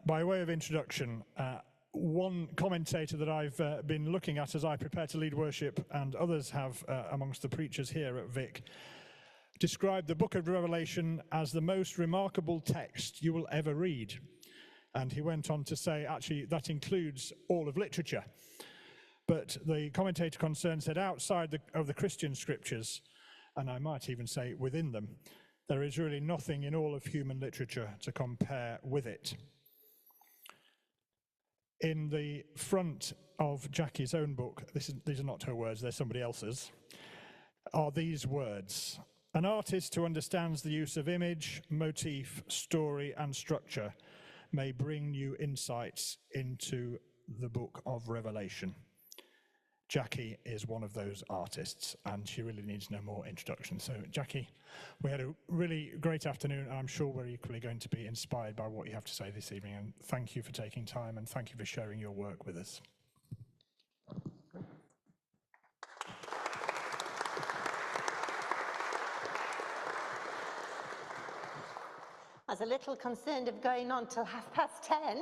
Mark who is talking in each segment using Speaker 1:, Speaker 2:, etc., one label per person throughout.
Speaker 1: By way of introduction, one commentator that I've been looking at as I prepare to lead worship, and others have amongst the preachers here at Vic, described the book of Revelation as the most remarkable text you will ever read. And he went on to say, actually, that includes all of literature. But the commentator concerned said outside of the Christian scriptures, and I might even say within them, there is really nothing in all of human literature to compare with it. In the front of Jacqui's own book, these are not her words, they're somebody else's, are these words: an artist who understands the use of image, motif, story, and structure may bring new insights into the book of Revelation. Jacqui is one of those artists, and she really needs no more introduction. So, Jacqui, we had a really great afternoon, and I'm sure we're equally going to be inspired by what you have to say this evening. And thank you for taking time, and thank you for sharing your work with us.
Speaker 2: I was a little concerned of going on till 10:30,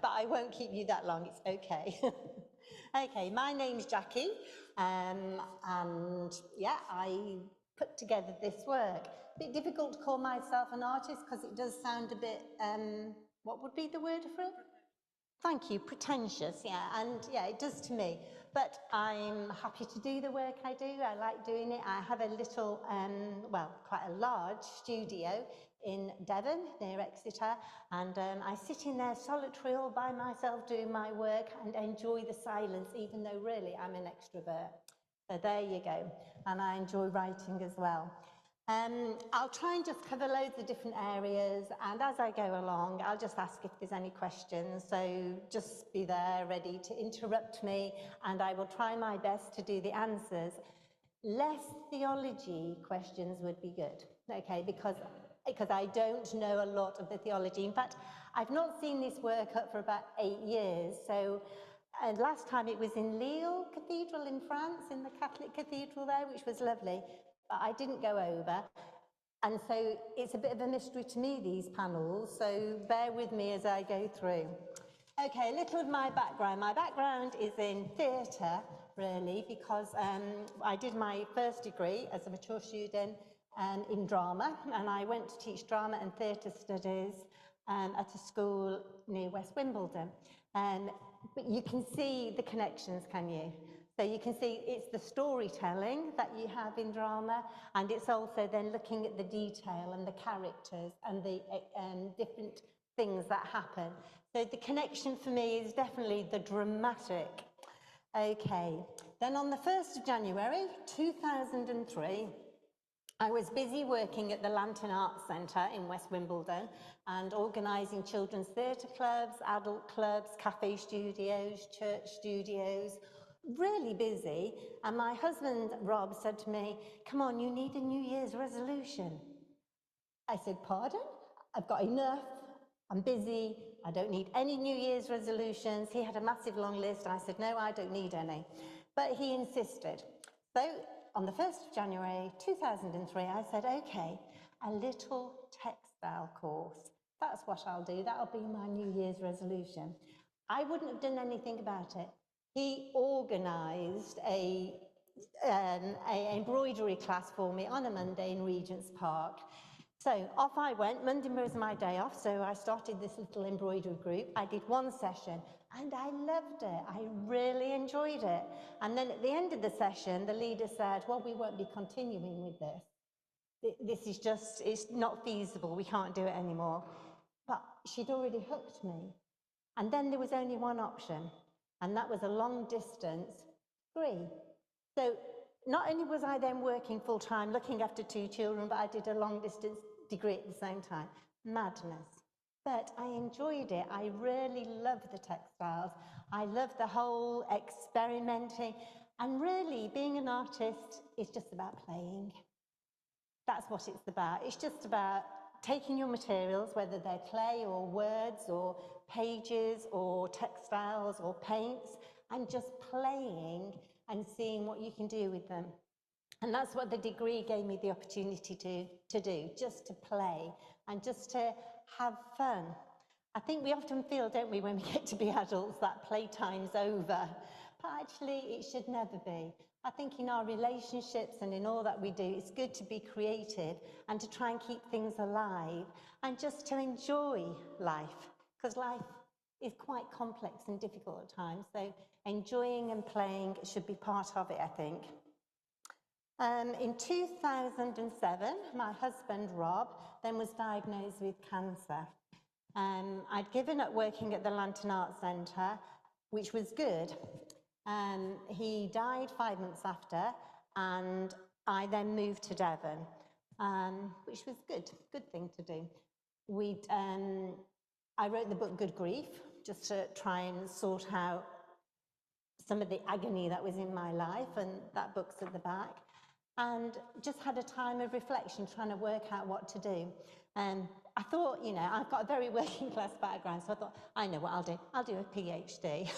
Speaker 2: but I won't keep you that long, it's okay. Okay, my name's Jacqui, and yeah, I put together this work. A bit difficult to call myself an artist because it does sound a bit, what would be the word for it? Thank you, pretentious, yeah, and yeah, it does to me. But I'm happy to do the work I do. I like doing it. I have a little, well, quite a large studio in Devon, near Exeter, and I sit in there solitary all by myself doing my work and enjoy the silence, even though really I'm an extrovert. So there you go. And I enjoy writing as well. I'll try and just cover loads of different areas, and as I go along, I'll just ask if there's any questions, so just be there ready to interrupt me, and I will try my best to do the answers. Less theology questions would be good, okay, because I don't know a lot of the theology. In fact, I've not seen this work up for about 8 years, so last time it was in Lille Cathedral in France, in the Catholic Cathedral there, which was lovely. But I didn't go over, and so it's a bit of a mystery to me, these panels, so bear with me as I go through. Okay, a little of my background. My background is in theatre, really, because I did my first degree as a mature student in drama, and I went to teach drama and theatre studies at a school near West Wimbledon. But you can see the connections, can you? So you can see it's the storytelling that you have in drama, and it's also then looking at the detail and the characters and the different things that happen. So the connection for me is definitely the dramatic. Okay, then on the 1st of January 2003, I was busy working at the Lantern Arts Centre in West Wimbledon and organising children's theatre clubs, adult clubs, cafe studios, church studios, really busy. And my husband, Rob, said to me, come on, you need a New Year's resolution. I said, pardon? I've got enough. I'm busy. I don't need any New Year's resolutions. He had a massive long list. I said, no, I don't need any. But he insisted. So on the 1st of January 2003, I said, okay, a little textile course. That's what I'll do. That'll be my New Year's resolution. I wouldn't have done anything about it. He organised a embroidery class for me on a Monday in Regent's Park. So off I went. Monday was my day off, so I started this little embroidery group. I did one session, and I loved it. I really enjoyed it. And then at the end of the session, the leader said, well, we won't be continuing with this. This is just, it's not feasible. We can't do it anymore. But she'd already hooked me. And then there was only one option, and that was a long-distance degree. So not only was I then working full-time, looking after 2 children, but I did a long-distance degree at the same time. Madness. But I enjoyed it. I really loved the textiles. I loved the whole experimenting. And really, being an artist is just about playing. That's what it's about. It's just about taking your materials, whether they're clay or words or pages or textiles or paints, and just playing and seeing what you can do with them. And that's what the degree gave me the opportunity to do, just to play and just to have fun. I think we often feel, don't we, when we get to be adults, that playtime's over. But actually, it should never be. I think in our relationships and in all that we do, it's good to be creative and to try and keep things alive and just to enjoy life, because life is quite complex and difficult at times. So enjoying and playing should be part of it, I think. In 2007, my husband, Rob, then was diagnosed with cancer. I'd given up working at the Lantern Arts Centre, which was good. He died 5 months after, and I then moved to Devon, which was good thing to do. I wrote the book Good Grief, just to try and sort out some of the agony that was in my life, and that book's at the back. And just had a time of reflection, trying to work out what to do. I thought, you know, I've got a very working class background, so I thought, I know what I'll do. I'll do a PhD.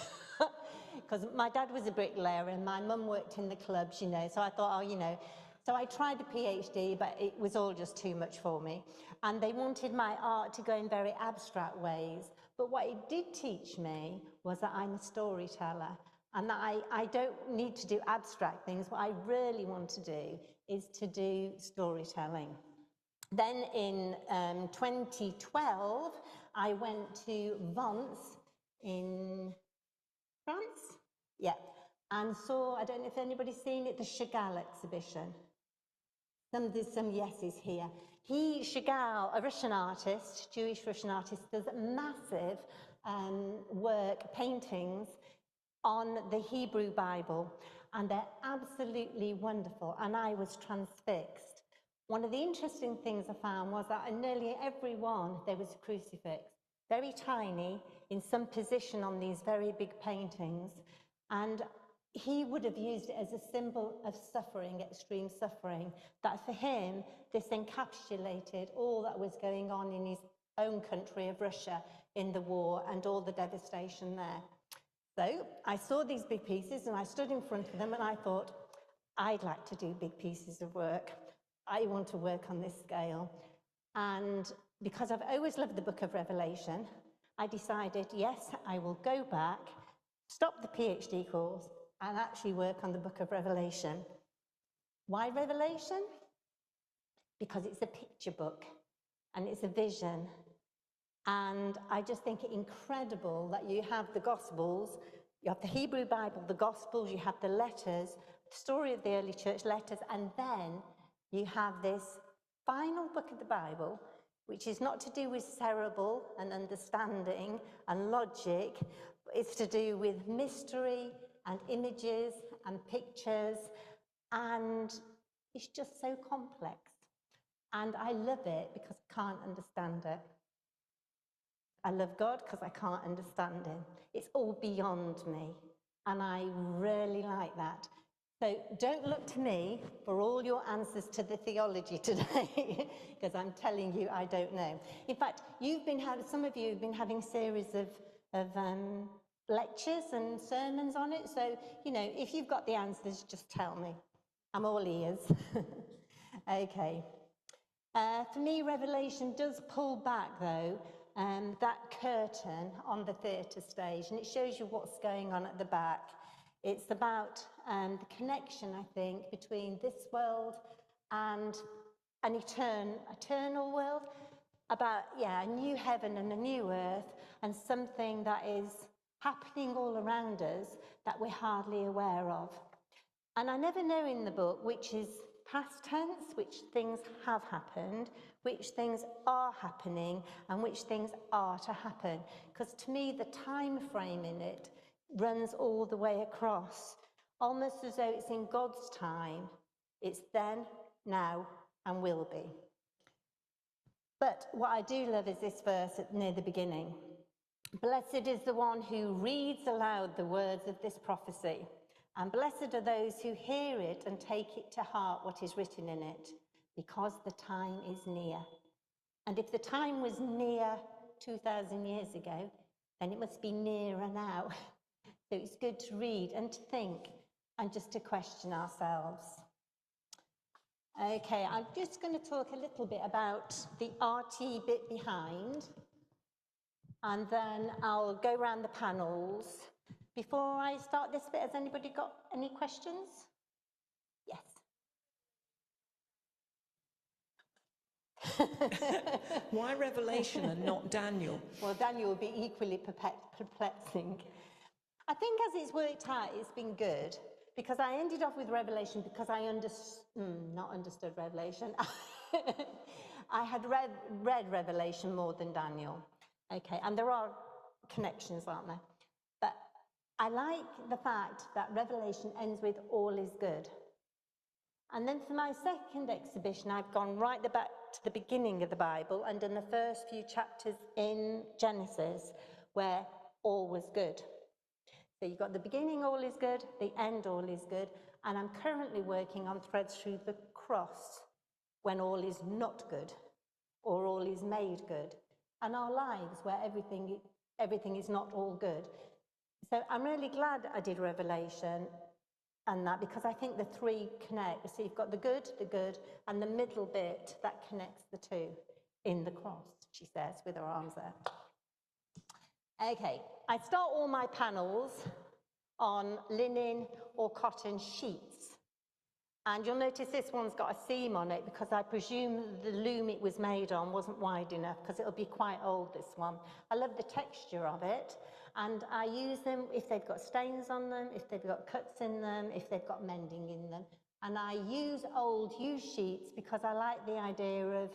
Speaker 2: Because my dad was a bricklayer and my mum worked in the clubs, you know, so I thought, oh, you know. So I tried the PhD, but it was all just too much for me. And they wanted my art to go in very abstract ways. But what it did teach me was that I'm a storyteller, and that I don't need to do abstract things. What I really want to do is to do storytelling. Then in 2012, I went to Vence in France, yeah, and saw, I don't know if anybody's seen it, the Chagall exhibition. There's some yeses here. Chagall, a Russian artist, Jewish Russian artist, does massive work, paintings on the Hebrew Bible, and they're absolutely wonderful, and I was transfixed. One of the interesting things I found was that in nearly every one there was a crucifix, very tiny, in some position on these very big paintings, and he would have used it as a symbol of suffering, extreme suffering, that for him this encapsulated all that was going on in his own country of Russia in the war and all the devastation there. So I saw these big pieces and I stood in front of them and I thought, I'd like to do big pieces of work. I want to work on this scale. And because I've always loved the book of Revelation, I decided, yes, I will go back, stop the PhD course, and actually work on the book of Revelation. Why Revelation? Because it's a picture book and it's a vision. And I just think it incredible that you have the Gospels, you have the Hebrew Bible, the Gospels, you have the letters, the story of the early church letters, and then you have this final book of the Bible, which is not to do with cerebral and understanding and logic, but it's to do with mystery and images and pictures, and it's just so complex. And I love it because I can't understand it. I love God because I can't understand him. It's all beyond me, and I really like that. So don't look to me for all your answers to the theology today, because I'm telling you I don't know. In fact, some of you have been having series of lectures and sermons on it, so, you know, if you've got the answers, just tell me. I'm all ears. Okay. For me, Revelation does pull back, though, that curtain on the theatre stage, and it shows you what's going on at the back. It's about the connection, I think, between this world and an eternal world, about, a new heaven and a new earth, and something that is happening all around us that we're hardly aware of. And I never know in the book which is past tense, which things have happened, which things are happening, and which things are to happen. Because to me, the time frame in it runs all the way across, almost as though it's in God's time. It's then, now, and will be. But what I do love is this verse near the beginning. Blessed is the one who reads aloud the words of this prophecy, and blessed are those who hear it and take it to heart what is written in it, because the time is near. And if the time was near 2,000 years ago, then it must be nearer now. So it's good to read and to think and just to question ourselves. Okay, I'm just going to talk a little bit about the arty bit behind. and then I'll go around the panels. Before I start this bit, has anybody got any questions? Yes.
Speaker 3: Why Revelation and not Daniel?
Speaker 2: Well, Daniel will be equally perplexing. I think as it's worked out, it's been good, because I ended off with Revelation because I not understood Revelation. I had read Revelation more than Daniel. Okay, and there are connections, aren't there? But I like the fact that Revelation ends with all is good. And then for my second exhibition, I've gone right back to the beginning of the Bible and done the first few chapters in Genesis where all was good. So you've got the beginning, all is good, the end, all is good, and I'm currently working on threads through the cross when all is not good or all is made good, and our lives where everything is not all good. So I'm really glad I did Revelation and that, because I think the three connect. So you've got the good, and the middle bit that connects the two in the cross, she says, with her arms there. Okay, I start all my panels on linen or cotton sheets. And you'll notice this one's got a seam on it because I presume the loom it was made on wasn't wide enough, because it'll be quite old, this one. I love the texture of it. And I use them if they've got stains on them, if they've got cuts in them, if they've got mending in them. And I use old used sheets because I like the idea of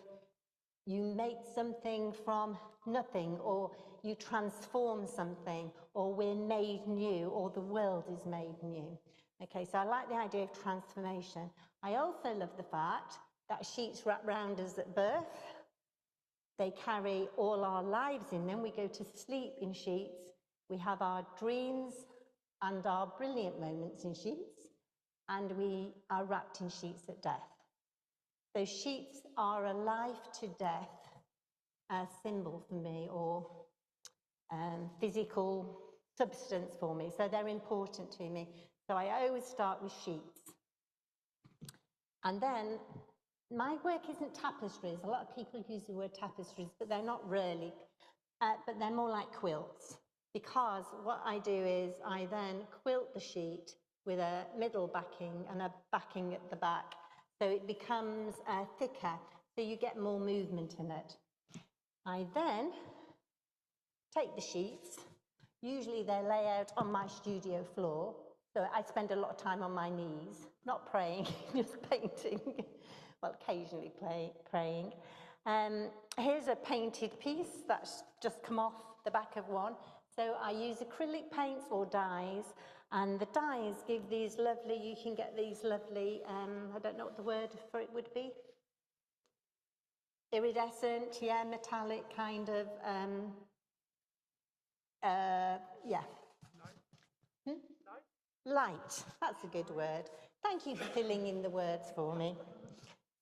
Speaker 2: you make something from nothing, or you transform something, or we're made new, or the world is made new. Okay, so I like the idea of transformation. I also love the fact that sheets wrap round us at birth. They carry all our lives in them. We go to sleep in sheets. We have our dreams and our brilliant moments in sheets, and we are wrapped in sheets at death. So sheets are a life to death symbol for me, or physical substance for me. So they're important to me. So I always start with sheets. And then my work isn't tapestries. A lot of people use the word tapestries, but they're not really. But they're more like quilts, because what I do is I then quilt the sheet with a middle backing and a backing at the back. So it becomes thicker, so you get more movement in it. I then take the sheets. Usually they lay out on my studio floor, so I spend a lot of time on my knees, not praying, just painting. Well, occasionally praying. Here's a painted piece that's just come off the back of one. So I use acrylic paints or dyes, and the dyes give these lovely, you can get these lovely, I don't know what the word for it would be. Iridescent, yeah, metallic kind of, yeah. Light, that's a good word. Thank you for filling in the words for me.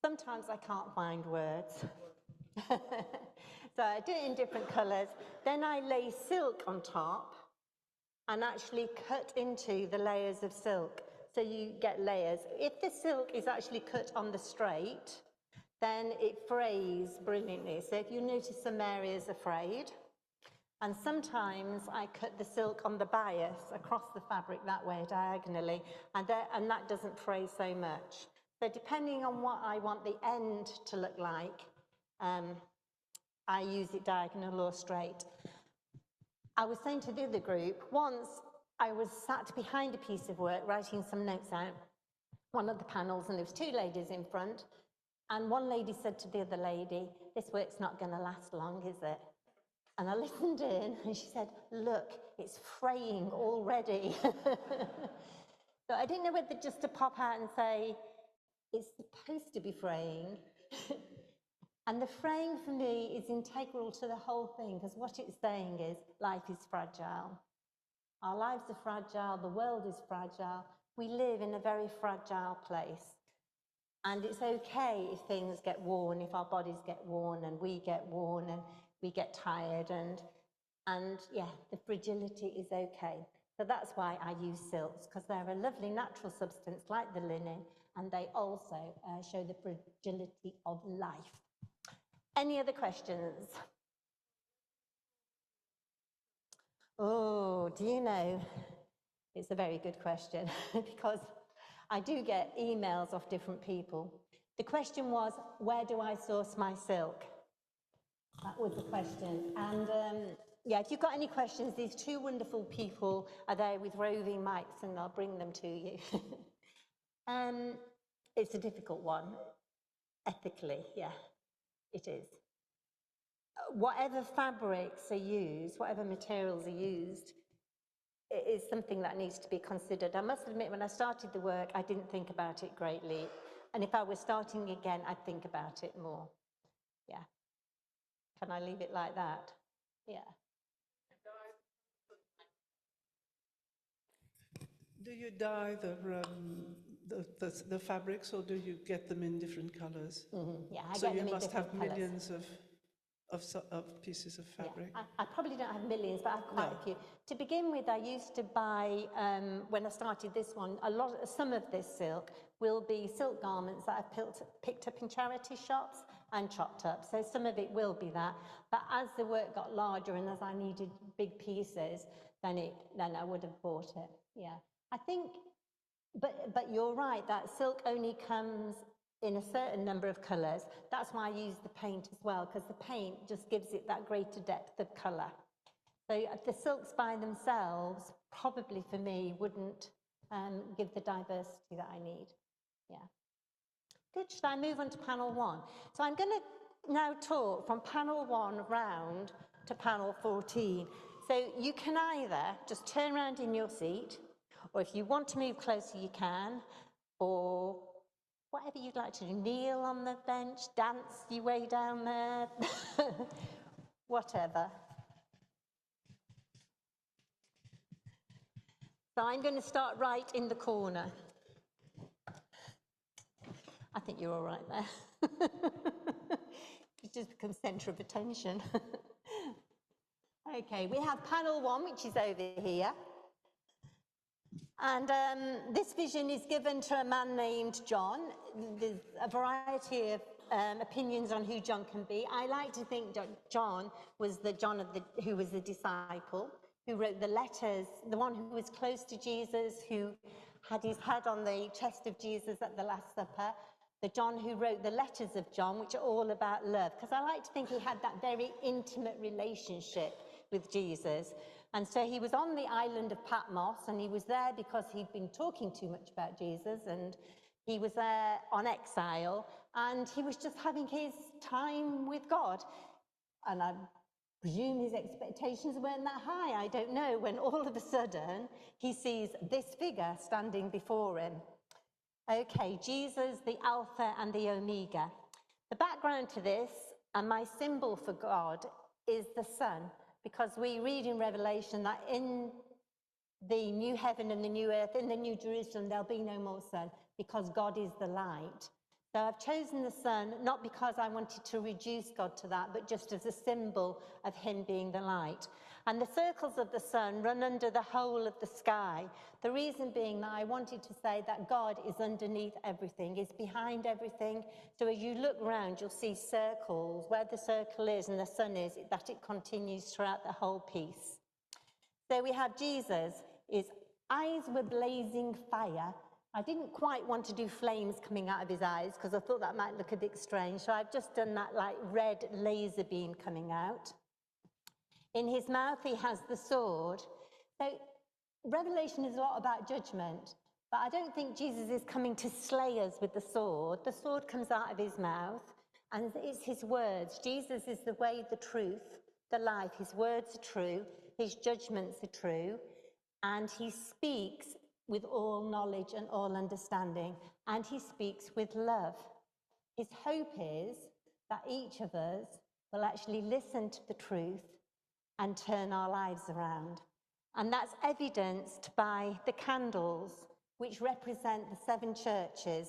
Speaker 2: Sometimes I can't find words. So I do it in different colours. Then I lay silk on top and actually cut into the layers of silk. So you get layers. If the silk is actually cut on the straight, then it frays brilliantly. So if you notice some areas are frayed, and sometimes I cut the silk on the bias across the fabric that way, diagonally, and that doesn't fray so much. So depending on what I want the end to look like, I use it diagonal or straight. I was saying to the other group, once I was sat behind a piece of work writing some notes out, one of the panels, and there was two ladies in front, and one lady said to the other lady, "This work's not going to last long, is it?" And I listened in, and she said, "Look, it's fraying already." So I didn't know whether just to pop out and say, it's supposed to be fraying. And the fraying for me is integral to the whole thing, because what it's saying is life is fragile. Our lives are fragile, the world is fragile. We live in a very fragile place. And it's okay if things get worn, if our bodies get worn, and we get worn, and we get tired, and yeah, the fragility is okay. So that's why I use silks, because they're a lovely natural substance like the linen, and they also show the fragility of life. Any other questions? Oh, do you know? It's a very good question because I do get emails off different people. The question was, where do I source my silk? That was the question. And yeah, if you've got any questions, these two wonderful people are there with roving mics and I'll bring them to you. It's a difficult one, ethically, yeah, it is. Whatever fabrics are used, whatever materials are used, it is something that needs to be considered. I must admit, when I started the work, I didn't think about it greatly. And if I were starting again, I'd think about it more. Yeah. Can I leave it like that? Yeah.
Speaker 4: Do you dye the fabrics, or do you get them in different colors?
Speaker 2: Yeah, I
Speaker 4: So
Speaker 2: get
Speaker 4: you
Speaker 2: them in
Speaker 4: must have
Speaker 2: different colours.
Speaker 4: millions of pieces of fabric.
Speaker 2: Yeah, I probably don't have millions, but I have quite a few. To begin with, I used to buy, when I started this one, some of this silk will be silk garments that I've picked up in charity shops and chopped up. So some of it will be that. But as the work got larger and as I needed big pieces, then I would have bought it. Yeah, I think, but you're right, that silk only comes in a certain number of colours. That's why I use the paint as well, because the paint just gives it that greater depth of colour. So the silks by themselves, probably for me, wouldn't give the diversity that I need. Yeah. Good, should I move on to panel 1? So I'm going to now talk from panel 1 round to panel 14. So you can either just turn around in your seat, or if you want to move closer, you can, or whatever you'd like to do, kneel on the bench, dance your way down there, whatever. So I'm going to start right in the corner. I think you're all right there. You just become centre of attention. Okay, we have panel 1, which is over here. And this vision is given to a man named John. There's a variety of opinions on who John can be. I like to think John was the John who was the disciple, who wrote the letters, the one who was close to Jesus, who had his head on the chest of Jesus at the Last Supper, the John who wrote the letters of John, which are all about love, because I like to think he had that very intimate relationship with Jesus. And so he was on the island of Patmos, and he was there because he'd been talking too much about Jesus, and he was there on exile, and he was just having his time with God. And I presume his expectations weren't that high, I don't know, when all of a sudden he sees this figure standing before him. Okay, Jesus, the Alpha and the Omega. The background to this, and my symbol for God, is the sun, because we read in Revelation that in the new heaven and the new earth, in the new Jerusalem, there'll be no more sun, because God is the light. So I've chosen the sun, not because I wanted to reduce God to that, but just as a symbol of him being the light. And the circles of the sun run under the whole of the sky. The reason being that I wanted to say that God is underneath everything, is behind everything. So as you look around, you'll see circles. Where the circle is and the sun is, that it continues throughout the whole piece. So we have Jesus, his eyes were blazing fire. I didn't quite want to do flames coming out of his eyes because I thought that might look a bit strange. So I've just done that like red laser beam coming out. In his mouth, he has the sword. So Revelation is a lot about judgment, but I don't think Jesus is coming to slay us with the sword. The sword comes out of his mouth, and it's his words. Jesus is the way, the truth, the life. His words are true. His judgments are true. And he speaks with all knowledge and all understanding. And he speaks with love. His hope is that each of us will actually listen to the truth and turn our lives around. And that's evidenced by the candles, which represent the 7 churches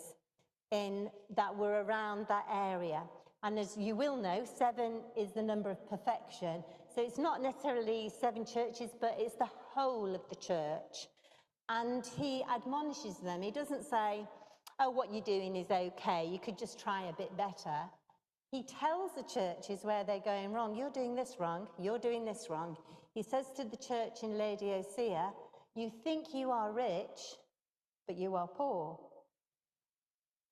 Speaker 2: that were around that area. And as you will know, 7 is the number of perfection. So it's not necessarily 7 churches, but it's the whole of the church. And he admonishes them. He doesn't say, oh, what you're doing is okay, you could just try a bit better. He tells the churches where they're going wrong. You're doing this wrong. You're doing this wrong. He says to the church in Laodicea, you think you are rich, but you are poor.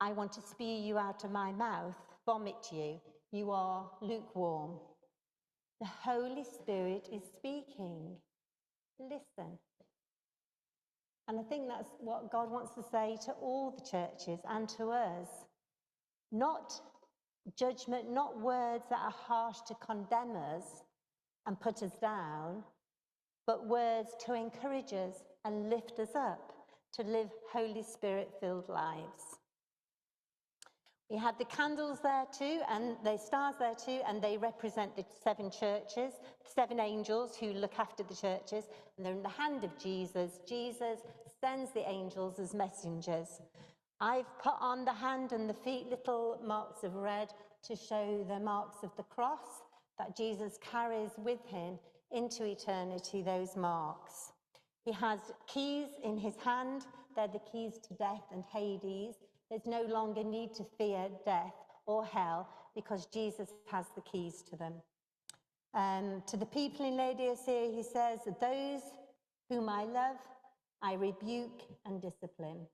Speaker 2: I want to spew you out of my mouth, vomit you. You are lukewarm. The Holy Spirit is speaking. Listen. And I think that's what God wants to say to all the churches and to us. Not judgment, not words that are harsh to condemn us and put us down, but words to encourage us and lift us up to live Holy Spirit-filled lives. We had the candles there too, and the stars there too, and they represent the 7 churches, 7 angels who look after the churches, and they're in the hand of Jesus. Jesus sends the angels as messengers. I've put on the hand and the feet little marks of red to show the marks of the cross that Jesus carries with him into eternity, those marks. He has keys in his hand. They're the keys to death and Hades. There's no longer need to fear death or hell because Jesus has the keys to them. To the people in Laodicea, he says, those whom I love, I rebuke and discipline.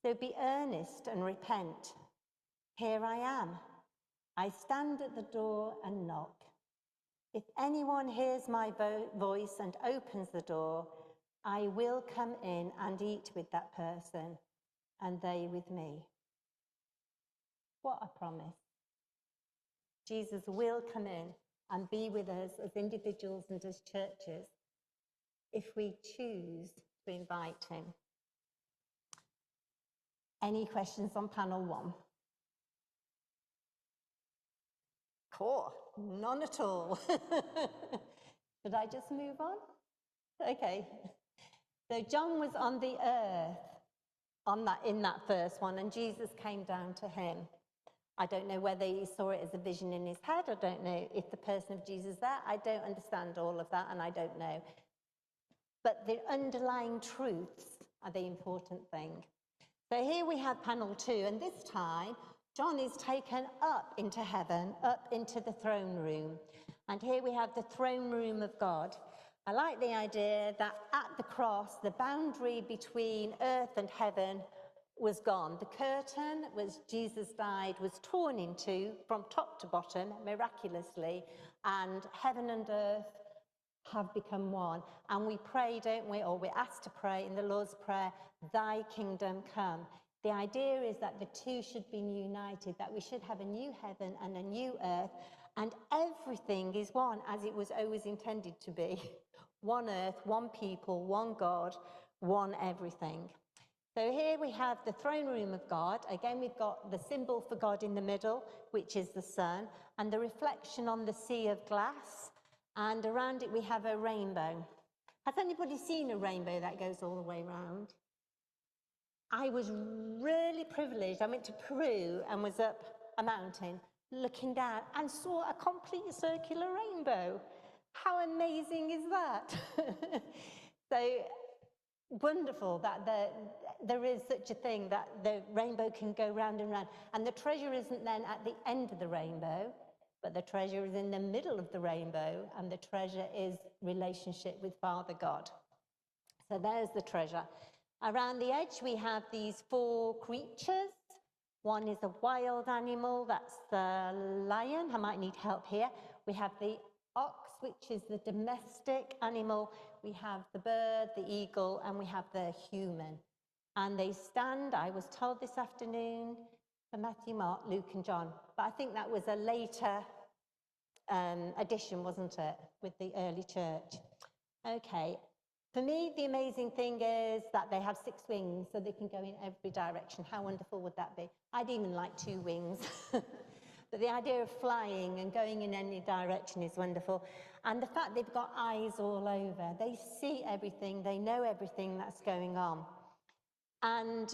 Speaker 2: So be earnest and repent. Here I am. I stand at the door and knock. If anyone hears my voice and opens the door, I will come in and eat with that person, and they with me. What a promise. Jesus will come in and be with us as individuals and as churches if we choose to invite him. Any questions on panel 1? Cool, none at all. Should I just move on? Okay. So John was on the earth in that first one, and Jesus came down to him. I don't know whether he saw it as a vision in his head. I don't know if the person of Jesus is there. I don't understand all of that, and I don't know. But the underlying truths are the important thing. So here we have panel 2, and this time John is taken up into heaven, up into the throne room. And here we have the throne room of God. I like the idea that at the cross, the boundary between earth and heaven was gone. The curtain, as Jesus died, was torn in two from top to bottom, miraculously, and heaven and earth have become one. And we pray, don't we, or we're asked to pray in the Lord's Prayer, thy kingdom come. The idea is that the two should be united, that we should have a new heaven and a new earth, and everything is one, as it was always intended to be. One earth, one people, one God, one everything. So here we have the throne room of God. Again, we've got the symbol for God in the middle, which is the sun, and the reflection on the sea of glass. And around it, we have a rainbow. Has anybody seen a rainbow that goes all the way around? I was really privileged. I went to Peru and was up a mountain looking down and saw a complete circular rainbow. How amazing is that? So wonderful that there is such a thing, that the rainbow can go round and round. And the treasure isn't then at the end of the rainbow, but the treasure is in the middle of the rainbow, and the treasure is relationship with Father God. So there's the treasure. Around the edge, we have these four creatures. One is a wild animal, that's the lion. I might need help here. We have the ox, which is the domestic animal. We have the bird, the eagle, and we have the human. And they stand, I was told this afternoon, for Matthew, Mark, Luke, and John. But I think that was a later addition, wasn't it, with the early church? Okay. For me, the amazing thing is that they have 6 wings, so they can go in every direction. How wonderful would that be? I'd even like 2 wings. But the idea of flying and going in any direction is wonderful. And the fact they've got eyes all over. They see everything. They know everything that's going on. And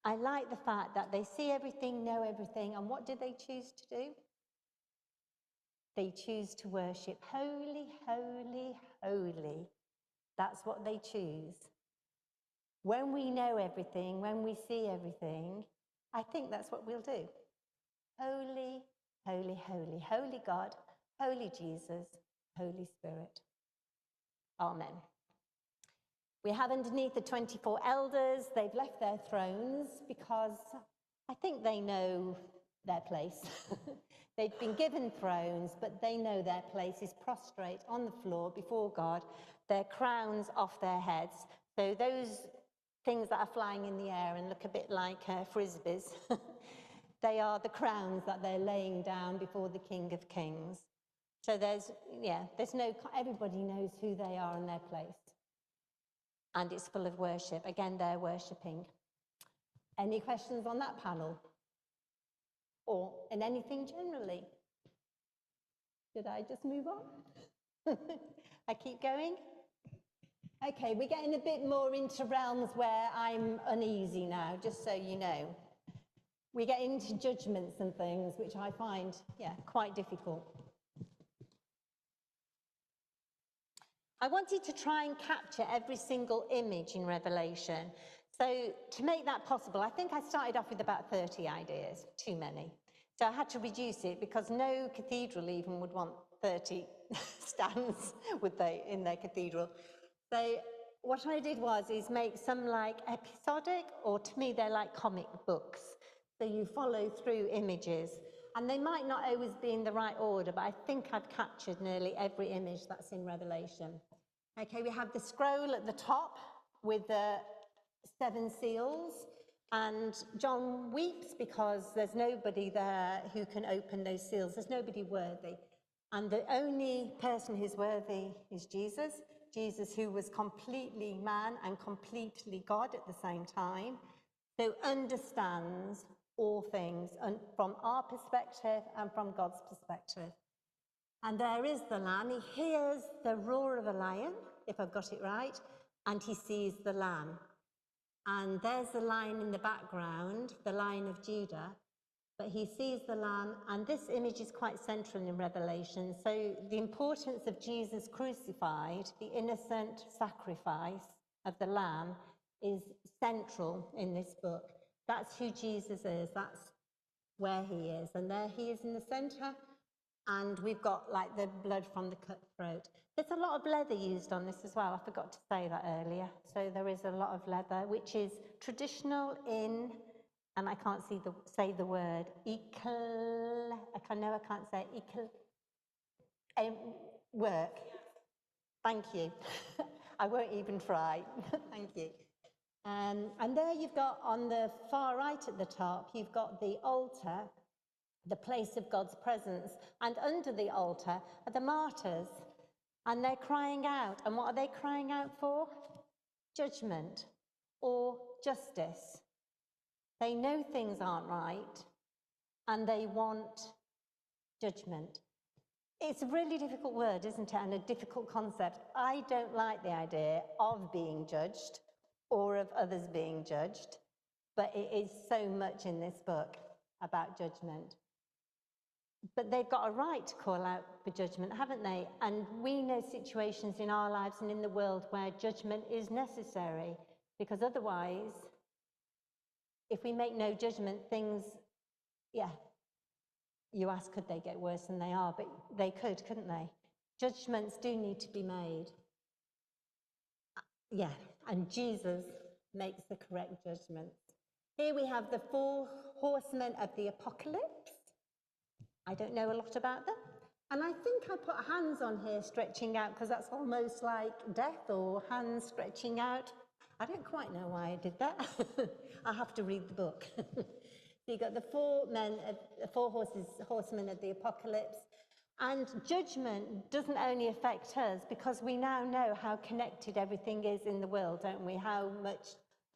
Speaker 2: I like the fact that they see everything, know everything. And what do they choose to do? They choose to worship. Holy, holy, holy. That's what they choose. When we know everything, when we see everything, I think that's what we'll do. Holy, holy, holy, holy God, holy Jesus, Holy Spirit. Amen. We have underneath the 24 elders, they've left their thrones because I think they know their place. They've been given thrones, but they know their place is prostrate on the floor before God, their crowns off their heads. So those things that are flying in the air and look a bit like frisbees, they are the crowns that they're laying down before the King of Kings. So there's no, everybody knows who they are and their place. And it's full of worship. Again, they're worshipping. Any questions on that panel? Or in anything generally? Should I just move on? I keep going? Okay, we're getting a bit more into realms where I'm uneasy now, just so you know. We get into judgments and things, which I find, quite difficult. I wanted to try and capture every single image in Revelation. So to make that possible, I think I started off with about 30 ideas, too many. So I had to reduce it because no cathedral even would want 30 stands, would they, in their cathedral. So what I did is make some like episodic, or to me they're like comic books. So you follow through images. And they might not always be in the right order, but I think I've captured nearly every image that's in Revelation. Okay, we have the scroll at the top with the 7 seals, and John weeps because there's nobody there who can open those seals. There's nobody worthy. And the only person who's worthy is Jesus. Jesus, who was completely man and completely God at the same time, who understands all things from our perspective and from God's perspective. And there is the Lamb. He hears the roar of a lion, if I've got it right, and he sees the Lamb. And there's the lion in the background, the Lion of Judah, but he sees the Lamb, and this image is quite central in Revelation. So the importance of Jesus crucified, the innocent sacrifice of the Lamb, is central in this book. That's who Jesus is, that's where he is. And there he is in the centre, and we've got like the blood from the cut throat. There's a lot of leather used on this as well. I forgot to say that earlier. So there is a lot of leather, which is traditional in, and I can't say the word, I can't say work. Thank you. I won't even try. Thank you. And there you've got, on the far right at the top, you've got the altar, the place of God's presence. And under the altar are the martyrs. And they're crying out. And what are they crying out for? Judgment or justice. They know things aren't right, and they want judgment. It's a really difficult word, isn't it? And a difficult concept. I don't like the idea of being judged or of others being judged, but it is so much in this book about judgment. But they've got a right to call out for judgment, haven't they? And we know situations in our lives and in the world where judgment is necessary, because otherwise, if we make no judgment, things, you ask, could they get worse than they are? But they could, couldn't they? Judgments do need to be made. And Jesus makes the correct judgments. Here we have the 4 horsemen of the apocalypse. I don't know a lot about them. And I think I put hands on here stretching out because that's almost like death, or hands stretching out. I don't quite know why I did that. I'll have to read the book. So you've got the 4 horsemen of the apocalypse. And judgment doesn't only affect us, because we now know how connected everything is in the world, don't we? How much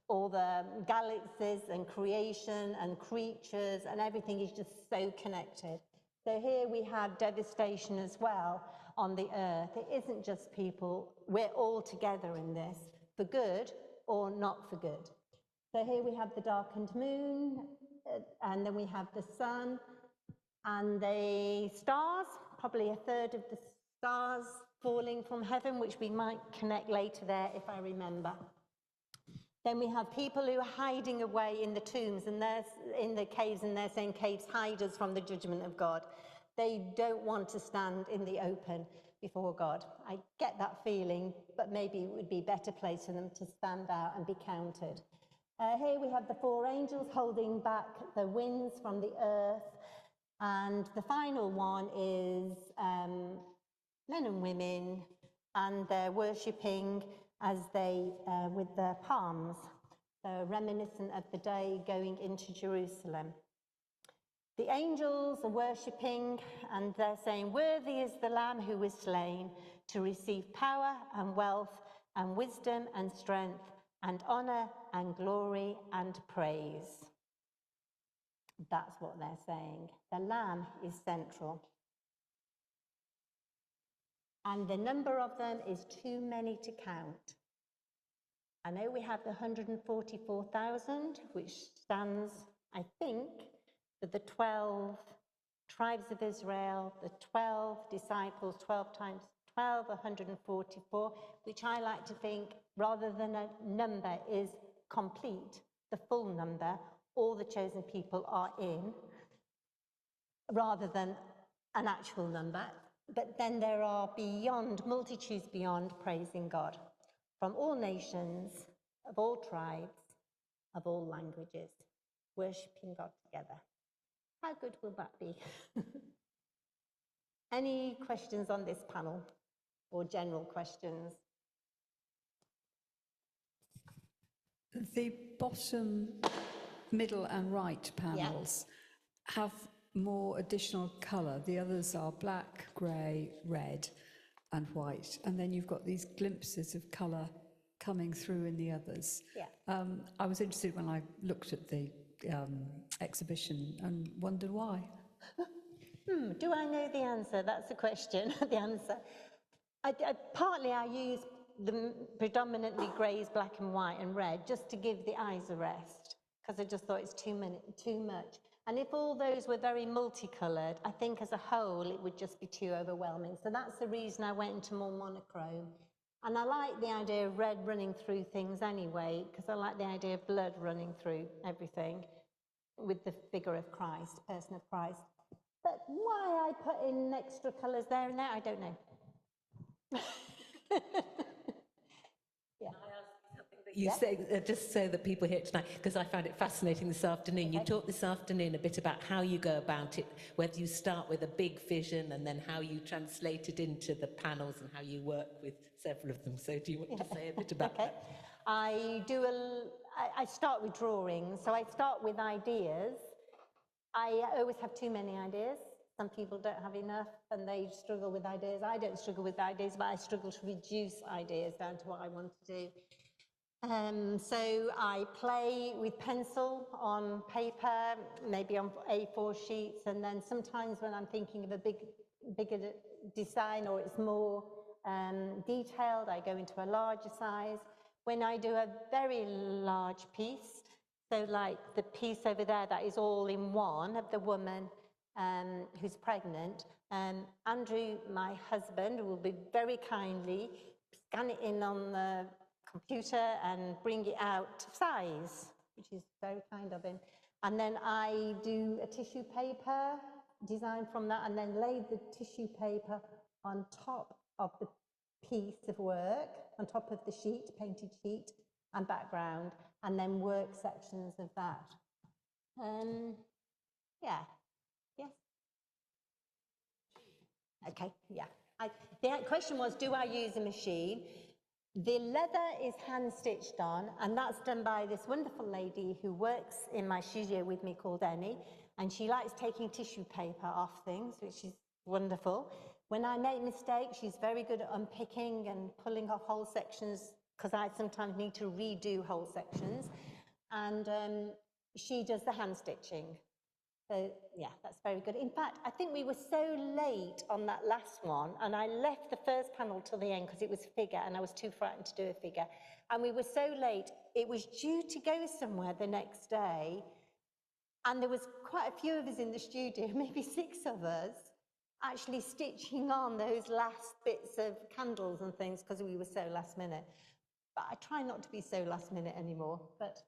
Speaker 2: all the galaxies and creation and creatures and everything is just so connected. So here we have devastation as well on the earth. It isn't just people. We're all together in this, for good or not for good. So here we have the darkened moon, and then we have the sun and the stars, probably a third of the stars falling from heaven, which we might connect later there if I remember. Then we have people who are hiding away in the tombs, and they're in the caves, and they're saying caves hide us from the judgment of God. They don't want to stand in the open. before God. I get that feeling, but maybe it would be a better place for them to stand out and be counted. Here we have the 4 angels holding back the winds from the earth. And the final one is men and women, and they're worshipping as they, with their palms, reminiscent of the day going into Jerusalem. The angels are worshipping, and they're saying, "Worthy is the Lamb who was slain to receive power and wealth and wisdom and strength and honor and glory and praise." That's what they're saying. The Lamb is central. And the number of them is too many to count. I know we have the 144,000, which stands, I think, for the 12 tribes of Israel, the 12 disciples, 12 times 12, 144, which I like to think, rather than a number is complete, the full number, all the chosen people are in, rather than an actual number. But then there are beyond, multitudes beyond, praising God, from all nations, of all tribes, of all languages, worshipping God together. How good will that be? Any questions on this panel, or general questions?
Speaker 5: The bottom, middle and right panels have more additional colour. The others are black, grey, red and white. And then you've got these glimpses of colour coming through in the others.
Speaker 2: Yeah.
Speaker 5: I was interested when I looked at the exhibition and wondered why.
Speaker 2: Do I know the answer? That's the question, the answer. Partly I use the predominantly greys, black and white and red, just to give the eyes a rest, because I just thought it's too much. And if all those were very multicoloured, I think as a whole it would just be too overwhelming. So that's the reason I went into more monochrome. And I like the idea of red running through things anyway, because I like the idea of blood running through everything with the figure of Christ, person of Christ. But why I put in extra colours there and there, I don't know. Yeah.
Speaker 6: You say, just so that people hear it tonight, because I found it fascinating this afternoon. You talked this afternoon a bit about how you go about it, whether you start with a big vision and then how you translate it into the panels and how you work with several of them. So do you want to say a bit about that?
Speaker 2: I start with drawings, so I start with ideas. I always have too many ideas. Some people don't have enough and they struggle with ideas. I don't struggle with ideas, but I struggle to reduce ideas down to what I want to do. So I play with pencil on paper, maybe on A4 sheets, and then sometimes when I'm thinking of a bigger design or it's more detailed, I go into a larger size. When I do a very large piece, so like the piece over there that is all in one of the woman who's pregnant, Andrew, my husband, will be very kindly scan it in on the computer and bring it out to size, which is very kind of him. And then I do a tissue paper design from that and then lay the tissue paper on top of the piece of work, on top of the sheet, painted sheet and background, and then work sections of that. Yeah. Yes. Okay, yeah. The question was, do I use a machine? The leather is hand-stitched on, and that's done by this wonderful lady who works in my studio with me called Annie, and she likes taking tissue paper off things, which is wonderful. When I make mistakes, she's very good at unpicking and pulling off whole sections, because I sometimes need to redo whole sections, and she does the hand-stitching. So, yeah, that's very good. In fact, I think we were so late on that last one, and I left the first panel till the end because it was figure, and I was too frightened to do a figure. And we were so late, it was due to go somewhere the next day, and there was quite a few of us in the studio, maybe 6 of us, actually stitching on those last bits of candles and things because we were so last minute. But I try not to be so last minute anymore. But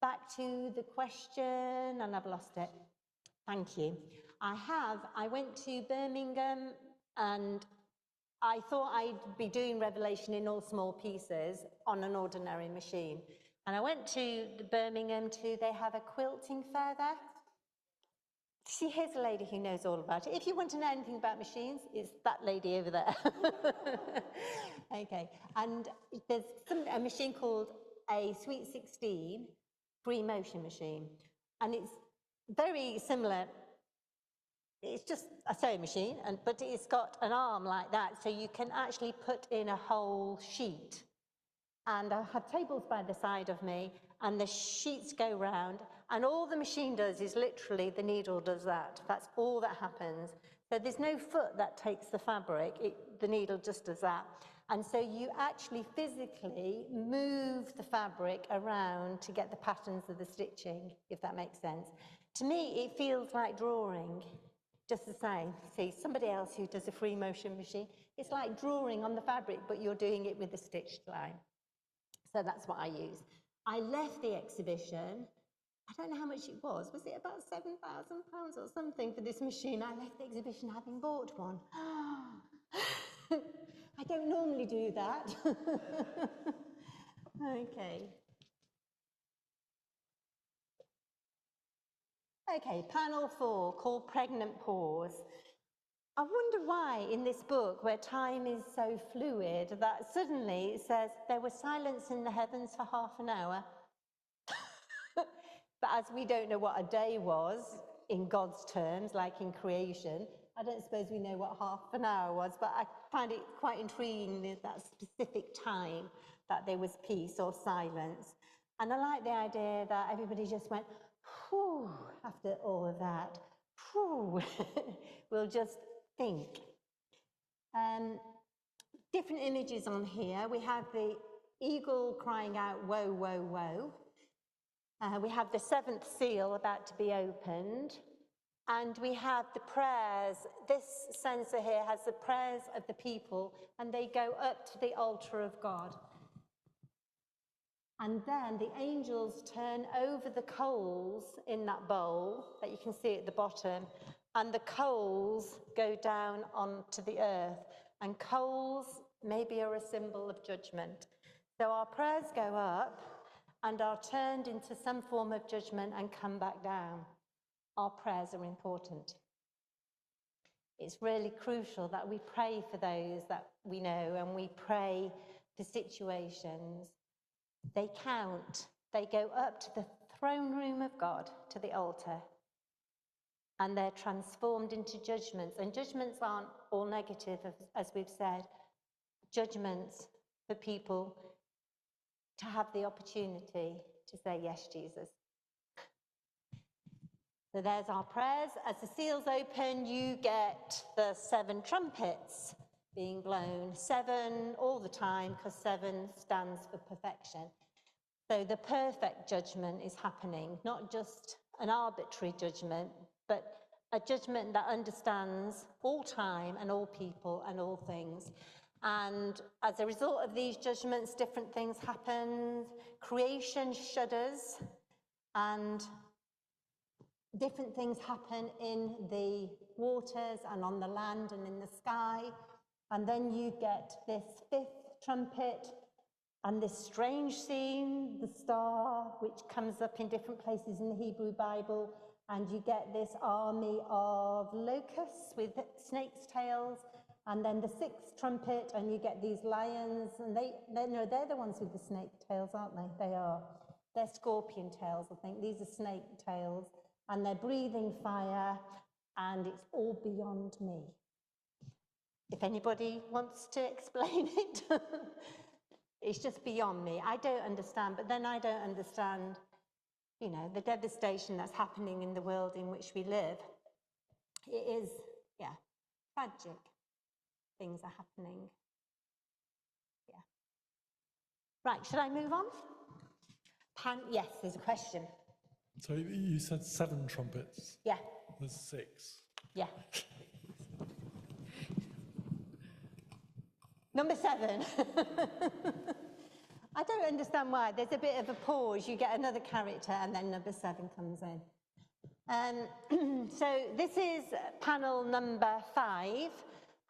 Speaker 2: back to the question, and I've lost it. Thank you. I went to Birmingham and I thought I'd be doing Revelation in all small pieces on an ordinary machine. And I went to Birmingham they have a quilting fair there. See, here's a lady who knows all about it. If you want to know anything about machines, it's that lady over there. Okay, and there's a machine called a Sweet 16 free motion machine. And it's very similar. It's just a sewing machine, but it's got an arm like that, so you can actually put in a whole sheet. And I have tables by the side of me, and the sheets go round, and all the machine does is literally the needle does that. That's all that happens. So there's no foot that takes the fabric, the needle just does that. And so you actually physically move the fabric around to get the patterns of the stitching, if that makes sense. To me, it feels like drawing, just the same. See, somebody else who does a free motion machine, it's like drawing on the fabric, but you're doing it with a stitched line. So that's what I use. I left the exhibition, I don't know how much it was it about £7,000 or something for this machine? I left the exhibition having bought one. I don't normally do that. Okay. Okay, panel 4, called Pregnant Pause. I wonder why in this book, where time is so fluid, that suddenly it says there was silence in the heavens for half an hour. But as we don't know what a day was in God's terms, like in creation, I don't suppose we know what half an hour was, but I find it quite intriguing that specific time that there was peace or silence. And I like the idea that everybody just went, whew, after all of that, whew, we'll just think. Different images on here. We have the eagle crying out, woe, woe, woe. We have the seventh seal about to be opened. And we have the prayers. This censer here has the prayers of the people, and they go up to the altar of God. And then the angels turn over the coals in that bowl that you can see at the bottom, and the coals go down onto the earth. And coals maybe are a symbol of judgment. So our prayers go up and are turned into some form of judgment and come back down. Our prayers are important. It's really crucial that we pray for those that we know, and we pray for situations. They count. They go up to the throne room of God, to the altar, and they're transformed into judgments. And judgments aren't all negative, as we've said. Judgments for people to have the opportunity to say, yes, Jesus. So there's our prayers. As the seals open, you get the 7 trumpets being blown. 7 all the time, because 7 stands for perfection. So the perfect judgment is happening, not just an arbitrary judgment, but a judgment that understands all time and all people and all things. And as a result of these judgments, different things happen. Creation shudders, and different things happen in the waters and on the land and in the sky. And then you get this 5th trumpet and this strange scene, the star, which comes up in different places in the Hebrew Bible. And you get this army of locusts with snakes' tails. And then the 6th trumpet, and you get these lions. And they're the ones with the snake tails, aren't they? They are. They're scorpion tails, I think. These are snake tails. And they're breathing fire, and it's all beyond me. If anybody wants to explain it, it's just beyond me. I don't understand, but then I don't understand, the devastation that's happening in the world in which we live. It is, tragic. Things are happening. Yeah. Right, should I move on? Yes, there's a question.
Speaker 7: So you said 7 trumpets.
Speaker 2: Yeah.
Speaker 7: There's 6.
Speaker 2: Yeah. Number 7. I don't understand why. There's a bit of a pause. You get another character, and then number 7 comes in. So this is panel number 5.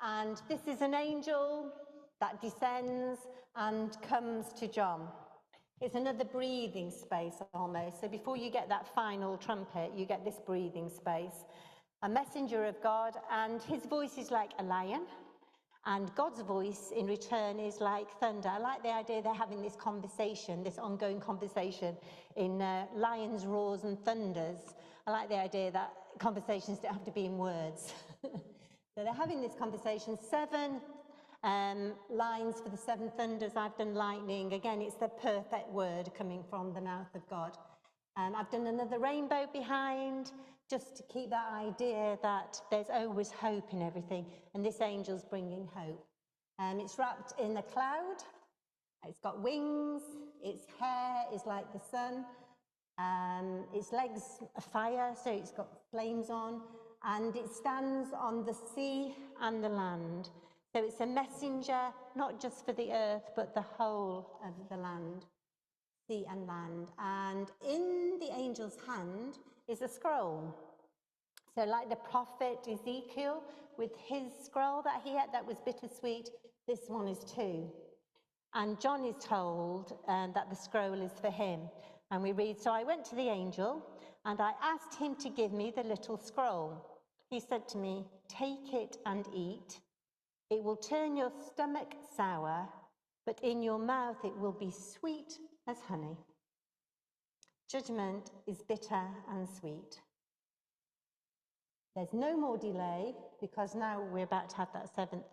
Speaker 2: And this is an angel that descends and comes to John. It's another breathing space almost. So before you get that final trumpet, you get this breathing space. A messenger of God, and his voice is like a lion, and God's voice in return is like thunder. I like the idea they're having this conversation, this ongoing conversation in lions, roars and thunders. I like the idea that conversations don't have to be in words. So they're having this conversation. 7 lines for the 7 thunders. I've done lightning. Again, it's the perfect word coming from the mouth of God. I've done another rainbow behind, just to keep that idea that there's always hope in everything, and this angel's bringing hope. It's wrapped in a cloud, it's got wings, its hair is like the sun, its legs are fire, so it's got flames on, and it stands on the sea and the land. So it's a messenger, not just for the earth, but the whole of the land. Sea and land, and in the angel's hand is a scroll. So like the prophet Ezekiel with his scroll that he had that was bittersweet, this one is too. And John is told that the scroll is for him. And we read, "So I went to the angel and I asked him to give me the little scroll. He said to me, 'Take it and eat. It will turn your stomach sour, but in your mouth it will be sweet as honey.' Judgment is bitter and sweet." There's no more delay, because now we're about to have that 7th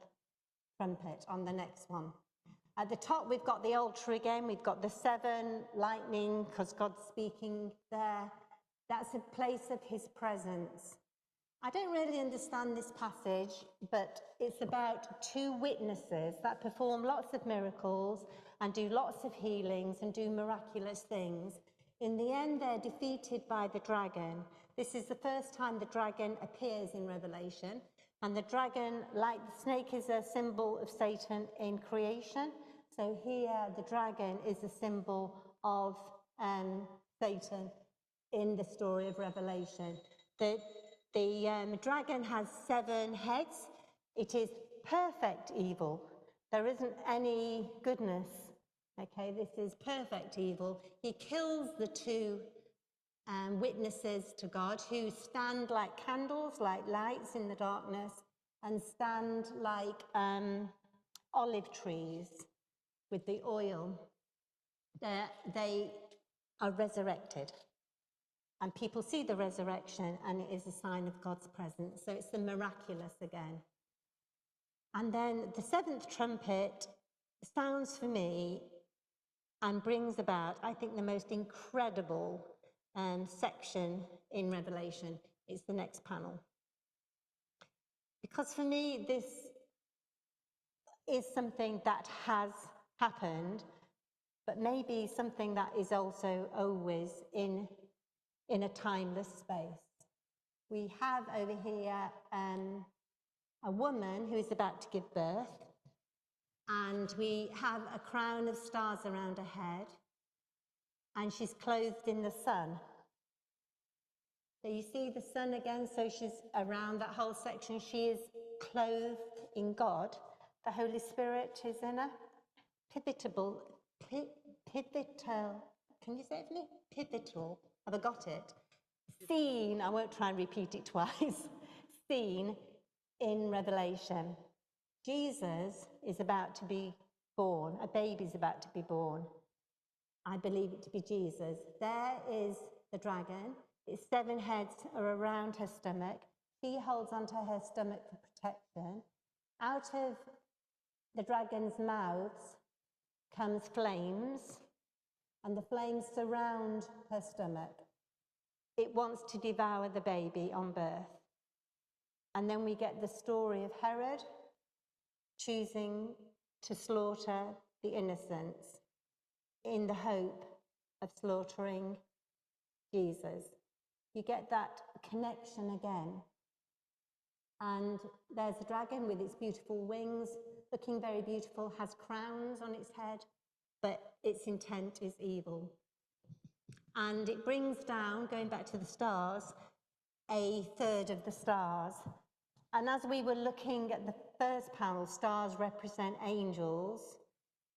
Speaker 2: trumpet on the next one. At the top, we've got the altar again. We've got the 7 lightning, because God's speaking there. That's a place of his presence. I don't really understand this passage, but it's about 2 witnesses that perform lots of miracles and do lots of healings and do miraculous things. In the end, they're defeated by the dragon. This is the first time the dragon appears in Revelation. And the dragon, like the snake, is a symbol of Satan in creation. So here, the dragon is a symbol of Satan in the story of Revelation. The dragon has 7 heads. It is perfect evil. There isn't any goodness. Okay, this is perfect evil. He kills the 2 witnesses to God who stand like candles, like lights in the darkness, and stand like olive trees with the oil. They are resurrected. And people see the resurrection, and it is a sign of God's presence. So it's the miraculous again. And then the 7th trumpet sounds for me and brings about, I think, the most incredible section in Revelation. It's the next panel. Because for me, this is something that has happened, but maybe something that is also always in a timeless space. We have over here a woman who is about to give birth, and we have a crown of stars around her head, and she's clothed in the sun. So you see the sun again, so she's around that whole section. She is clothed in God. The Holy Spirit is in her. Pivotal, can you say it for me? Pivotal, have I got it? Seen, I won't try and repeat it twice, seen in Revelation. Jesus is about to be born, a baby's about to be born. I believe it to be Jesus. There is the dragon. Its 7 heads are around her stomach. She holds onto her stomach for protection. Out of the dragon's mouths comes flames, and the flames surround her stomach. It wants to devour the baby on birth. And then we get the story of Herod choosing to slaughter the innocents in the hope of slaughtering Jesus. You get that connection again. And there's a dragon with its beautiful wings, looking very beautiful, has crowns on its head, but its intent is evil. And it brings down, going back to the stars, 1/3 of the stars. And as we were looking at the first panel, stars represent angels,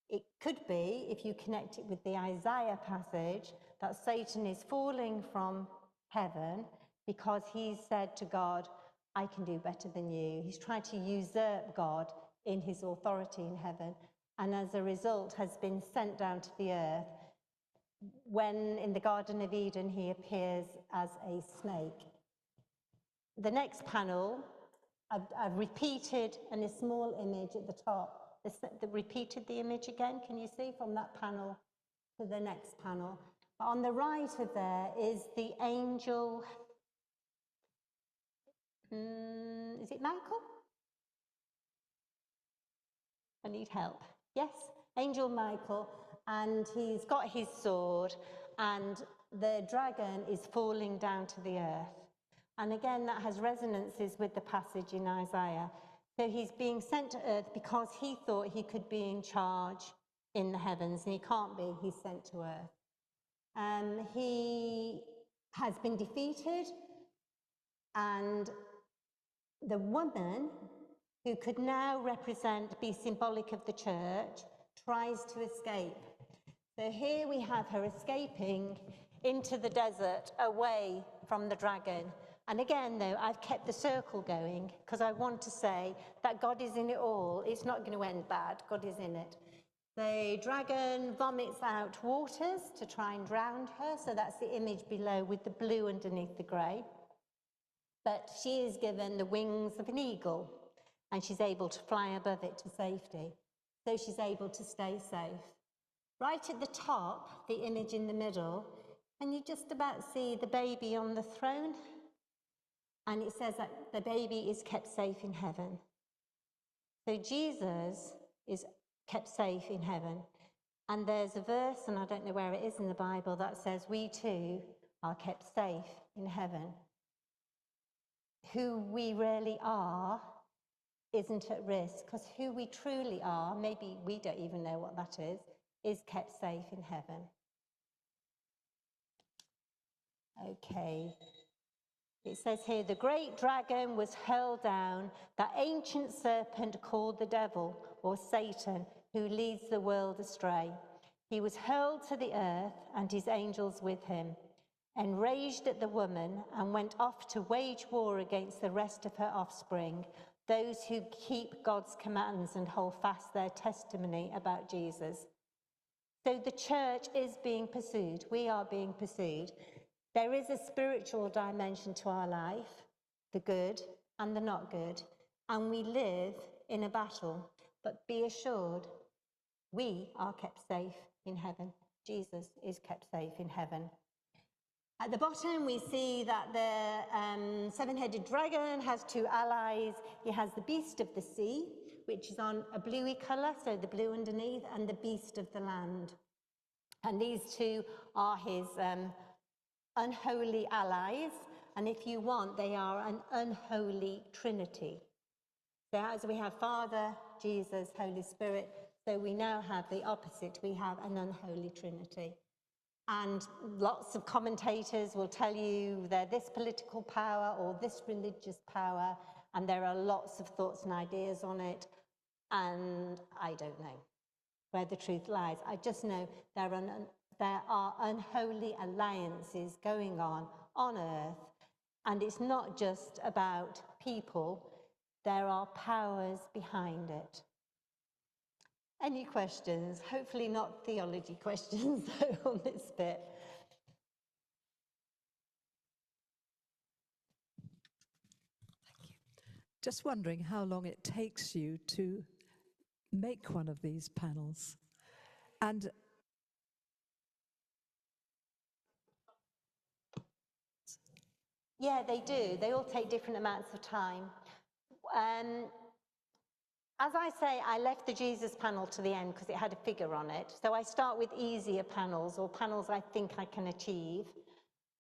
Speaker 2: it could be, if you connect it with the Isaiah passage, that Satan is falling from heaven because he's said to God, I can do better than you. He's tried to usurp God in his authority in heaven, and as a result has been sent down to the earth when in the Garden of Eden he appears as a snake. The next panel, I've repeated in a small image at the top. Repeated the image again, can you see, from that panel to the next panel. But on the right of there is the angel, is it Michael? I need help. Yes, Angel Michael, and he's got his sword, and the dragon is falling down to the earth. And again, that has resonances with the passage in Isaiah. So he's being sent to earth because he thought he could be in charge in the heavens, and he can't be. He's sent to earth. He has been defeated, and the woman, who could now be symbolic of the church, tries to escape. So here we have her escaping into the desert, away from the dragon. And again, though, I've kept the circle going because I want to say that God is in it all. It's not going to end bad. God is in it. The dragon vomits out waters to try and drown her. So that's the image below with the blue underneath the grey. But she is given the wings of an eagle, and she's able to fly above it to safety. So she's able to stay safe. Right at the top, the image in the middle, and you just about see the baby on the throne. And it says that the baby is kept safe in heaven. So Jesus is kept safe in heaven. And there's a verse, and I don't know where it is in the Bible, that says we too are kept safe in heaven. Who we really are isn't at risk, because who we truly are, maybe we don't even know what that is kept safe in heaven. Okay. It says here, the great dragon was hurled down, that ancient serpent called the devil, or Satan, who leads the world astray. He was hurled to the earth, and his angels with him, enraged at the woman, and went off to wage war against the rest of her offspring, those who keep God's commands and hold fast their testimony about Jesus. So the church is being pursued. We are being pursued. There is a spiritual dimension to our life, the good and the not good, and we live in a battle. But be assured, we are kept safe in heaven. Jesus is kept safe in heaven. At the bottom, we see that the seven-headed dragon has two allies. He has the beast of the sea, which is on a bluey colour, so the blue underneath, and the beast of the land. And these two are his unholy allies, and if you want, they are an unholy trinity. So as we have Father, Jesus, Holy Spirit, so we now have the opposite. We have an unholy trinity. And lots of commentators will tell you they're this political power or this religious power, and there are lots of thoughts and ideas on it, and I don't know where the truth lies. I just know there are unholy alliances going on earth, and it's not just about people, there are powers behind it. Any questions? Hopefully not theology questions though on this bit.
Speaker 8: Just wondering how long it takes you to make one of these panels. And
Speaker 2: Yeah, they do. They all take different amounts of time. As I say, I left the Jesus panel to the end because it had a figure on it. So I start with easier panels, or panels I think I can achieve.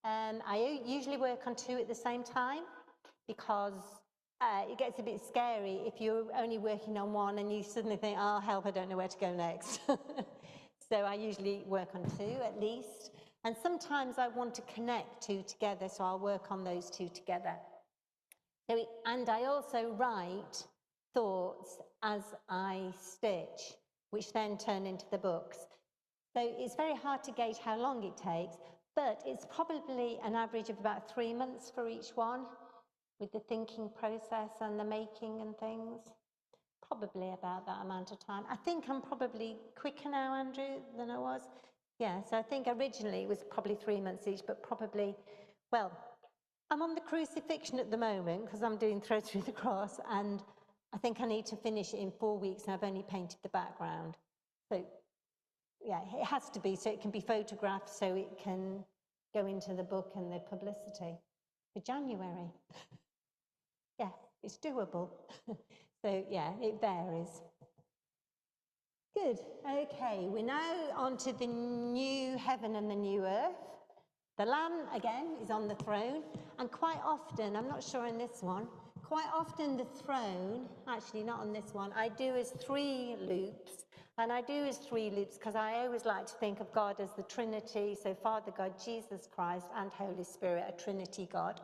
Speaker 2: I usually work on two at the same time because it gets a bit scary if you're only working on one and you suddenly think, oh, help, I don't know where to go next. So I usually work on two at least. And sometimes I want to connect two together, so I'll work on those two together. And I also write thoughts as I stitch, which then turn into the books. So it's very hard to gauge how long it takes, but it's probably an average of about 3 months for each one, with the thinking process and the making and things. Probably about that amount of time. I think I'm probably quicker now, Andrew, than I was. Yeah, so I think originally it was probably 3 months each, but probably, well, I'm on the crucifixion at the moment because I'm doing Thread Through the Cross, and I think I need to finish it in 4 weeks, and I've only painted the background. So, yeah, it has to be, so it can be photographed, so it can go into the book and the publicity for January. Yeah, it's doable. So, yeah, it varies. Good. Okay, we're now on to the new heaven and the new earth. The Lamb, again, is on the throne, and quite often, I'm not sure in this one, quite often the throne, actually not on this one, I do as 3 loops, and I do as 3 loops because I always like to think of God as the Trinity, so Father God, Jesus Christ, and Holy Spirit, a Trinity God.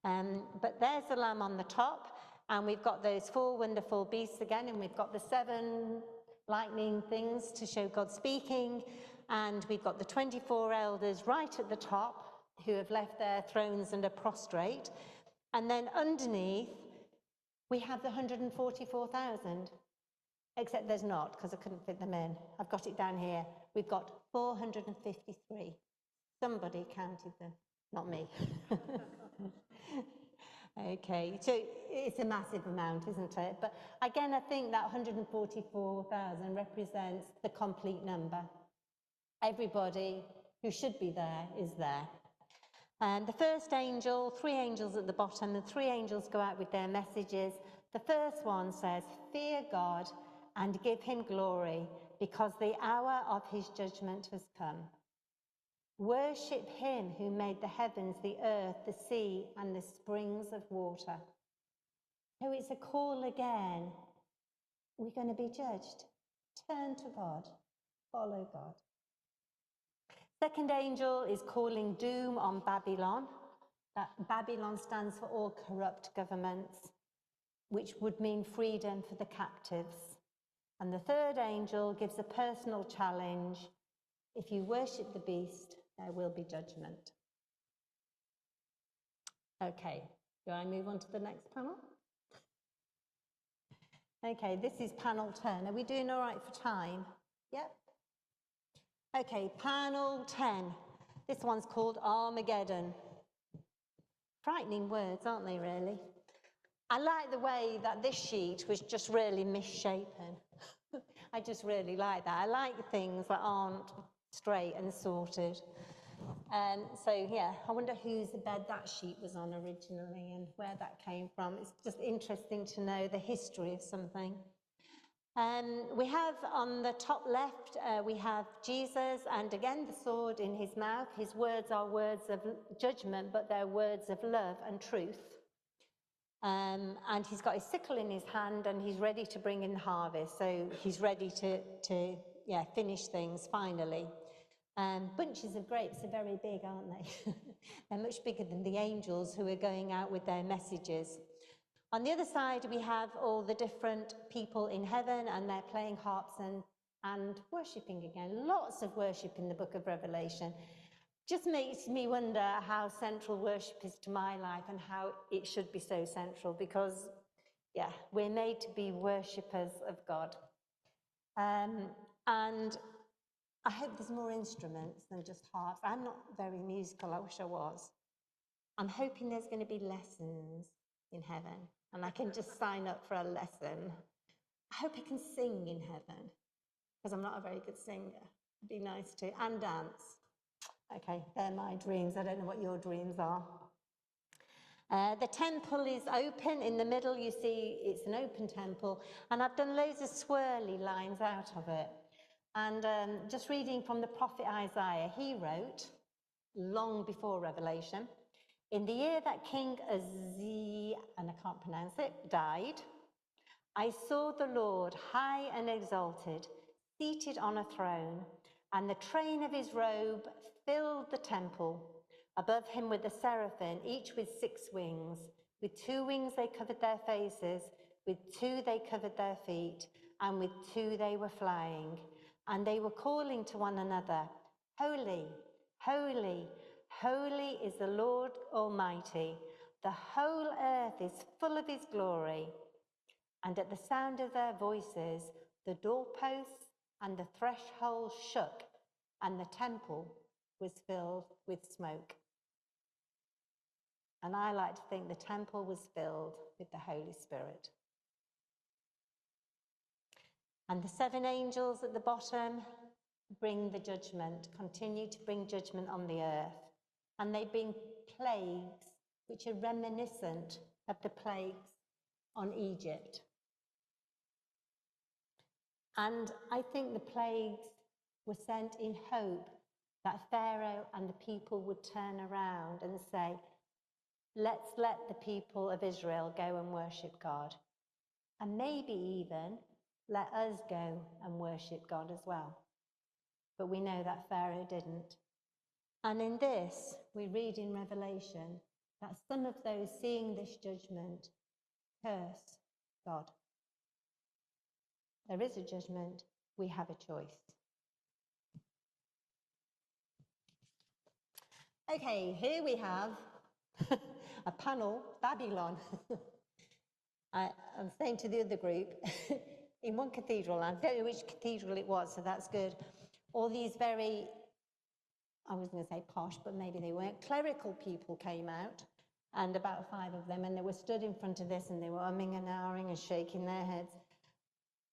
Speaker 2: But there's the Lamb on the top, and we've got those 4 wonderful beasts again, and we've got the 7 lightning things to show God speaking, and we've got the 24 elders right at the top who have left their thrones and are prostrate, and then underneath we have the 144,000, except there's not, because I couldn't fit them in. I've got it down here. We've got 453. Somebody counted them, not me. Okay, so it's a massive amount, isn't it? But again, I think that 144,000 represents the complete number. Everybody who should be there is there. And the first angel, 3 angels at the bottom, the 3 angels go out with their messages. The first one says, "Fear God and give him glory, because the hour of his judgment has come. Worship him who made the heavens, the earth, the sea, and the springs of water." So it's a call again. We're going to be judged. Turn to God. Follow God. Second angel is calling doom on Babylon. That Babylon stands for all corrupt governments, which would mean freedom for the captives. And the third angel gives a personal challenge. If you worship the beast, there will be judgment. Okay, do I move on to the next panel? Okay, this is panel 10. Are we doing all right for time? Yep. Okay, panel 10. This one's called Armageddon. Frightening words, aren't they, really? I like the way that this sheet was just really misshapen. I just really like that. I like things that aren't straight and sorted. So, yeah, I wonder whose bed that sheet was on originally and where that came from. It's just interesting to know the history of something. We have on the top left, we have Jesus, and again, the sword in his mouth. His words are words of judgment, but they're words of love and truth. And he's got his sickle in his hand, and he's ready to bring in harvest. So he's ready to finish things finally. Bunches of grapes are very big, aren't they? They're much bigger than the angels who are going out with their messages. On the other side, we have all the different people in heaven, and they're playing harps and worshipping again. Lots of worship in the book of Revelation. Just makes me wonder how central worship is to my life and how it should be so central, because, yeah, we're made to be worshippers of God. And I hope there's more instruments than just harps. I'm not very musical, I wish I was. I'm hoping there's going to be lessons in heaven, and I can just sign up for a lesson. I hope I can sing in heaven, because I'm not a very good singer. It'd be nice to, and dance. Okay, they're my dreams. I don't know what your dreams are. The temple is open. In the middle, you see it's an open temple, and I've done loads of swirly lines out of it. And just reading from the prophet Isaiah, he wrote, long before Revelation, "In the year that King Uzziah, and I can't pronounce it, died, I saw the Lord high and exalted, seated on a throne, and the train of his robe filled the temple. Above him were the seraphim, each with 6 wings. With 2 wings they covered their faces, with 2 they covered their feet, and with 2 they were flying. And they were calling to one another, Holy, holy, holy is the Lord Almighty. The whole earth is full of his glory. And at the sound of their voices, the doorposts and the threshold shook, and the temple was filled with smoke. And I like to think the temple was filled with the Holy Spirit. And the 7 angels at the bottom bring the judgment, continue to bring judgment on the earth. And they bring plagues which are reminiscent of the plagues on Egypt. And I think the plagues were sent in hope that Pharaoh and the people would turn around and say, let's let the people of Israel go and worship God. And maybe even let us go and worship God as well. But we know that Pharaoh didn't. And in this, we read in Revelation that some of those seeing this judgment curse God. There is a judgment, we have a choice. Okay, here we have a panel, Babylon. I'm saying to the other group, in one cathedral, I don't know which cathedral it was, so that's good, all these very, I was going to say posh, but maybe they weren't, clerical people came out, and about 5 of them, and they were stood in front of this, and they were umming and ahhing and shaking their heads,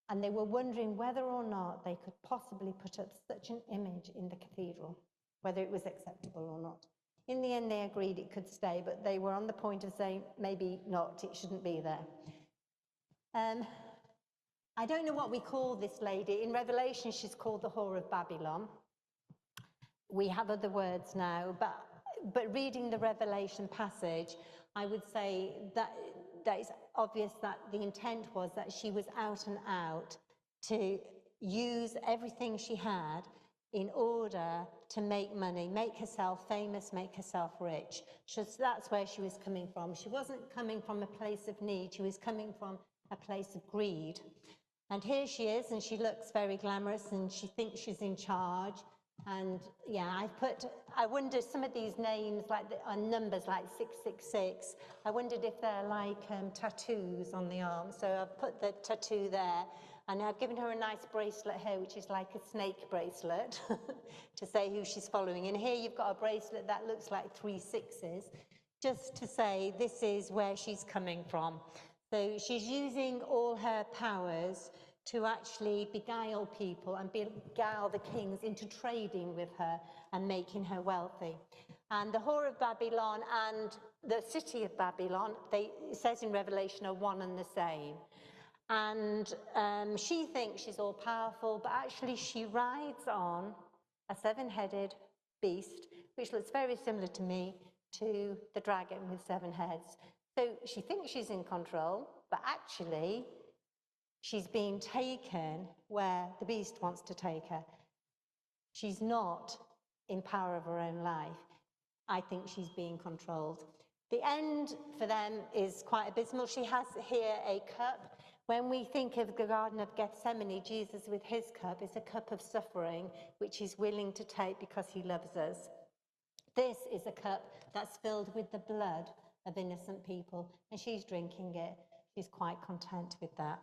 Speaker 2: and they were wondering whether or not they could possibly put up such an image in the cathedral, whether it was acceptable or not. In the end, they agreed it could stay, but they were on the point of saying, maybe not, it shouldn't be there. I don't know what we call this lady. In Revelation, she's called the Whore of Babylon. We have other words now, but reading the Revelation passage, I would say that it's obvious that the intent was that she was out and out to use everything she had in order to make money, make herself famous, make herself rich. So that's where she was coming from. She wasn't coming from a place of need, she was coming from a place of greed. And here she is, and she looks very glamorous, and she thinks she's in charge. And yeah, I wonder, some of these names are numbers like 666. I wondered if they're like tattoos on the arm. So I've put the tattoo there. And I've given her a nice bracelet here, which is like a snake bracelet, to say who she's following. And here you've got a bracelet that looks like 3 6s, just to say this is where she's coming from. So she's using all her powers to actually beguile people and beguile the kings into trading with her and making her wealthy. And the Whore of Babylon and the city of Babylon, it says in Revelation, are one and the same. And she thinks she's all powerful, but actually she rides on a 7-headed beast, which looks very similar to me to the dragon with 7 heads. So she thinks she's in control, but actually she's being taken where the beast wants to take her. She's not in power of her own life. I think she's being controlled. The end for them is quite abysmal. She has here a cup. When we think of the Garden of Gethsemane, Jesus with his cup is a cup of suffering, which he's willing to take because he loves us. This is a cup that's filled with the blood of innocent people, and she's drinking it. She's quite content with that.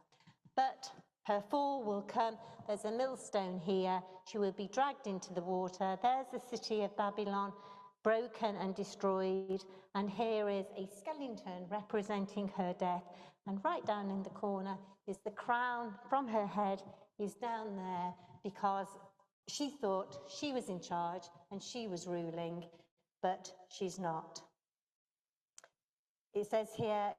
Speaker 2: But her fall will come. There's a millstone here. She will be dragged into the water. There's the city of Babylon, broken and destroyed. And here is a skeleton representing her death. And right down in the corner is the crown from her head is down there because she thought she was in charge and she was ruling, but she's not. It says here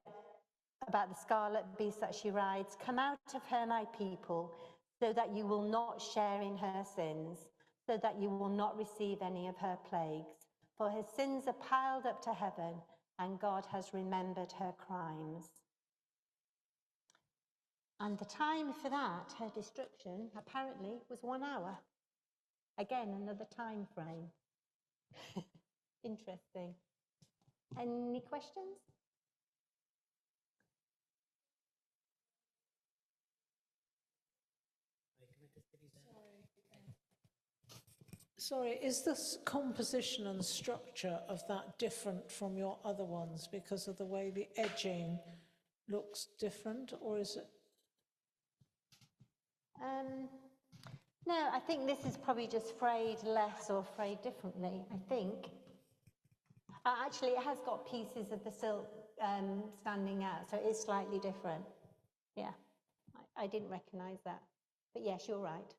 Speaker 2: about the scarlet beast that she rides, "Come out of her, my people, so that you will not share in her sins, so that you will not receive any of her plagues. For her sins are piled up to heaven, and God has remembered her crimes." And the time for that, her destruction, apparently was 1 hour. Again, another time frame. Interesting. Any questions?
Speaker 9: Sorry, is this composition and structure of that different from your other ones because of the way the edging looks different, or is it?
Speaker 2: No, I think this is probably just frayed less or frayed differently, I think. Actually, it has got pieces of the silk standing out, so it is slightly different. Yeah, I didn't recognise that. But yes, you're right.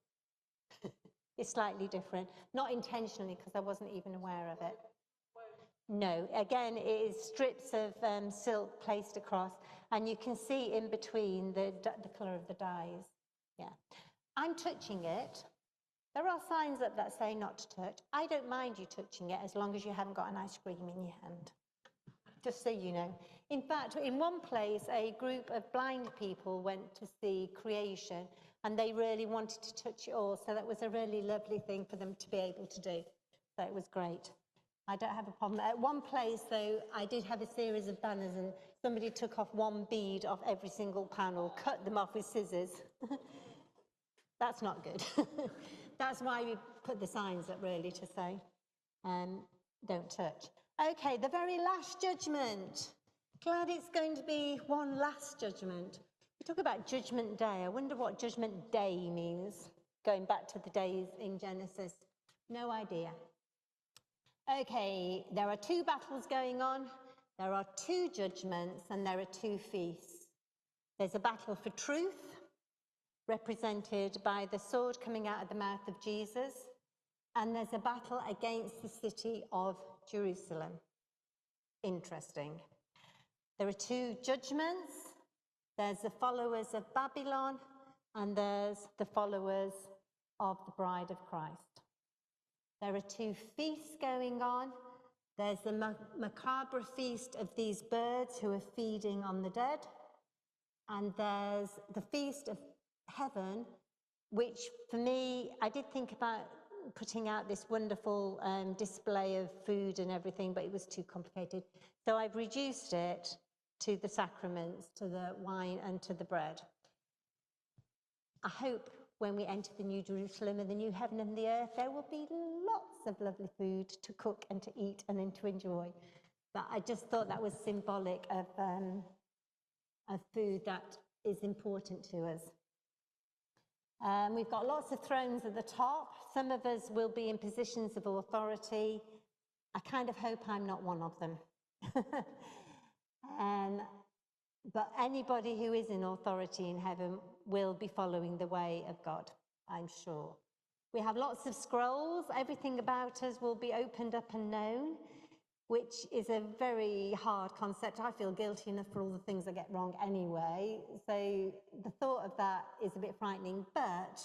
Speaker 2: It's slightly different. Not intentionally, because I wasn't even aware of it. No, again, it is strips of silk placed across, and you can see in between the colour of the dyes. Yeah. I'm touching it. There are signs up that say not to touch. I don't mind you touching it as long as you haven't got an ice cream in your hand. Just so you know. In fact, in one place, a group of blind people went to see creation, and they really wanted to touch it all. So that was a really lovely thing for them to be able to do. So it was great. I don't have a problem. At one place, though, I did have a series of banners, and somebody took off one bead off every single panel, cut them off with scissors. That's not good. That's why we put the signs up, really, to say, don't touch. Okay, the very last judgment. Glad it's going to be one last judgment. We talk about Judgment Day. I wonder what Judgment Day means, going back to the days in Genesis. No idea. Okay, there are 2 battles going on. There are 2 judgments, and there are 2 feasts. There's a battle for truth, represented by the sword coming out of the mouth of Jesus, and there's a battle against the city of Jerusalem. Interesting. There are 2 judgments. There's the followers of Babylon, and there's the followers of the bride of Christ. There are 2 feasts going on. There's the macabre feast of these birds who are feeding on the dead, and there's the feast of heaven, which for me, I did think about putting out this wonderful display of food and everything, but it was too complicated. So I've reduced it to the sacraments, to the wine and to the bread. I hope when we enter the New Jerusalem and the new heaven and the earth, there will be lots of lovely food to cook and to eat and then to enjoy. But I just thought that was symbolic of food that is important to us. We've got lots of thrones at the top. Some of us will be in positions of authority. I kind of hope I'm not one of them. But anybody who is in authority in heaven will be following the way of God, I'm sure. We have lots of scrolls. Everything about us will be opened up and known, which is a very hard concept. I feel guilty enough for all the things I get wrong anyway. So the thought of that is a bit frightening, but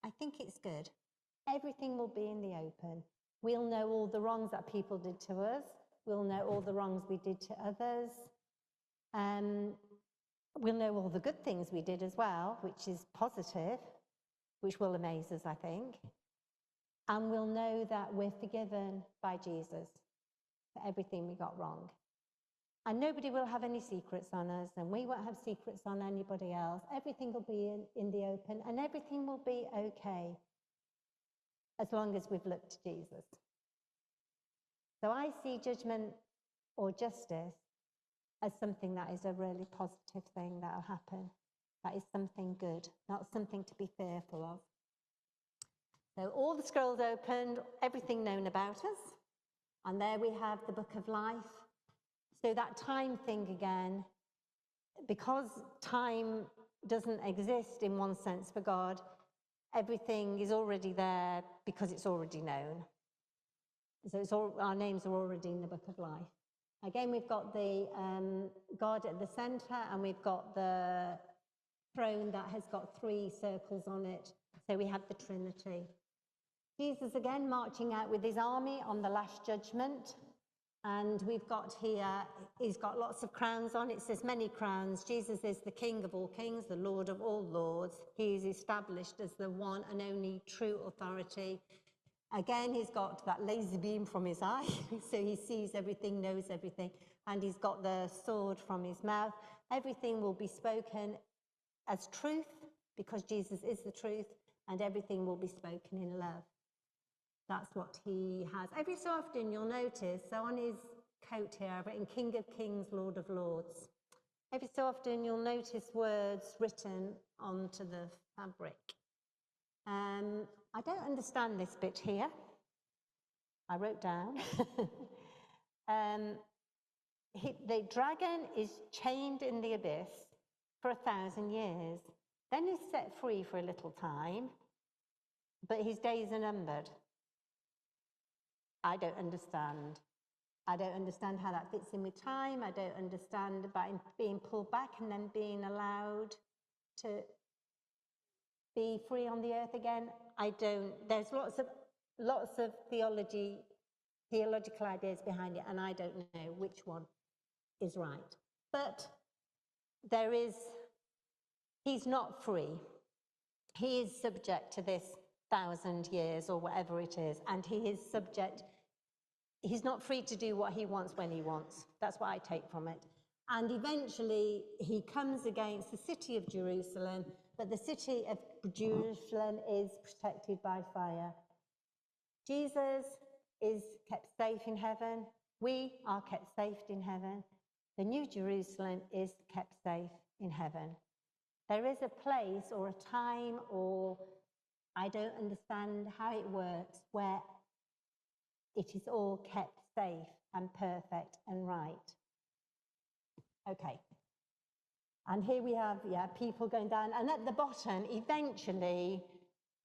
Speaker 2: I think it's good. Everything will be in the open. We'll know all the wrongs that people did to us. We'll know all the wrongs we did to others. We'll know all the good things we did as well, which is positive, which will amaze us, I think. And we'll know that we're forgiven by Jesus for everything we got wrong. And nobody will have any secrets on us, and we won't have secrets on anybody else. Everything will be in the open, and everything will be okay as long as we've looked to Jesus. So I see judgment or justice as something that is a really positive thing that will happen. That is something good, not something to be fearful of. So all the scrolls opened, everything known about us. And there we have the book of life. So that time thing again, because time doesn't exist in one sense for God, everything is already there because it's already known. So it's our names are already in the book of life. Again, we've got the God at the center, and we've got the throne that has got 3 circles on it. So we have the Trinity. Jesus again marching out with his army on the last judgment. And we've got here, he's got lots of crowns on. It says many crowns. Jesus is the King of all kings, the Lord of all lords. He is established as the one and only true authority. Again, he's got that laser beam from his eye, so he sees everything, knows everything. And he's got the sword from his mouth. Everything will be spoken as truth, because Jesus is the truth. and everything will be spoken in love. That's what he has. Every so often you'll notice, so on his coat here, I've written King of Kings, Lord of Lords. Every so often you'll notice words written onto the fabric. I don't understand this bit here. I wrote down. The dragon is chained in the abyss for 1,000 years. Then he's set free for a little time, but his days are numbered. I don't understand. I don't understand how that fits in with time. I don't understand about him being pulled back and then being allowed to be free on the earth again. I don't. There's lots of theological ideas behind it, and I don't know which one is right. But he's not free. He is subject to this 1,000 years or whatever it is, and he's not free to do what he wants when he wants. That's what I take from it. And eventually he comes against the city of Jerusalem, but the city of Jerusalem is protected by fire. Jesus is kept safe in heaven. We are kept safe in heaven. The New Jerusalem is kept safe in heaven. There is a place or a time, or I don't understand how it works, where it is all kept safe and perfect and right. Okay. And here we have, people going down. And at the bottom, eventually,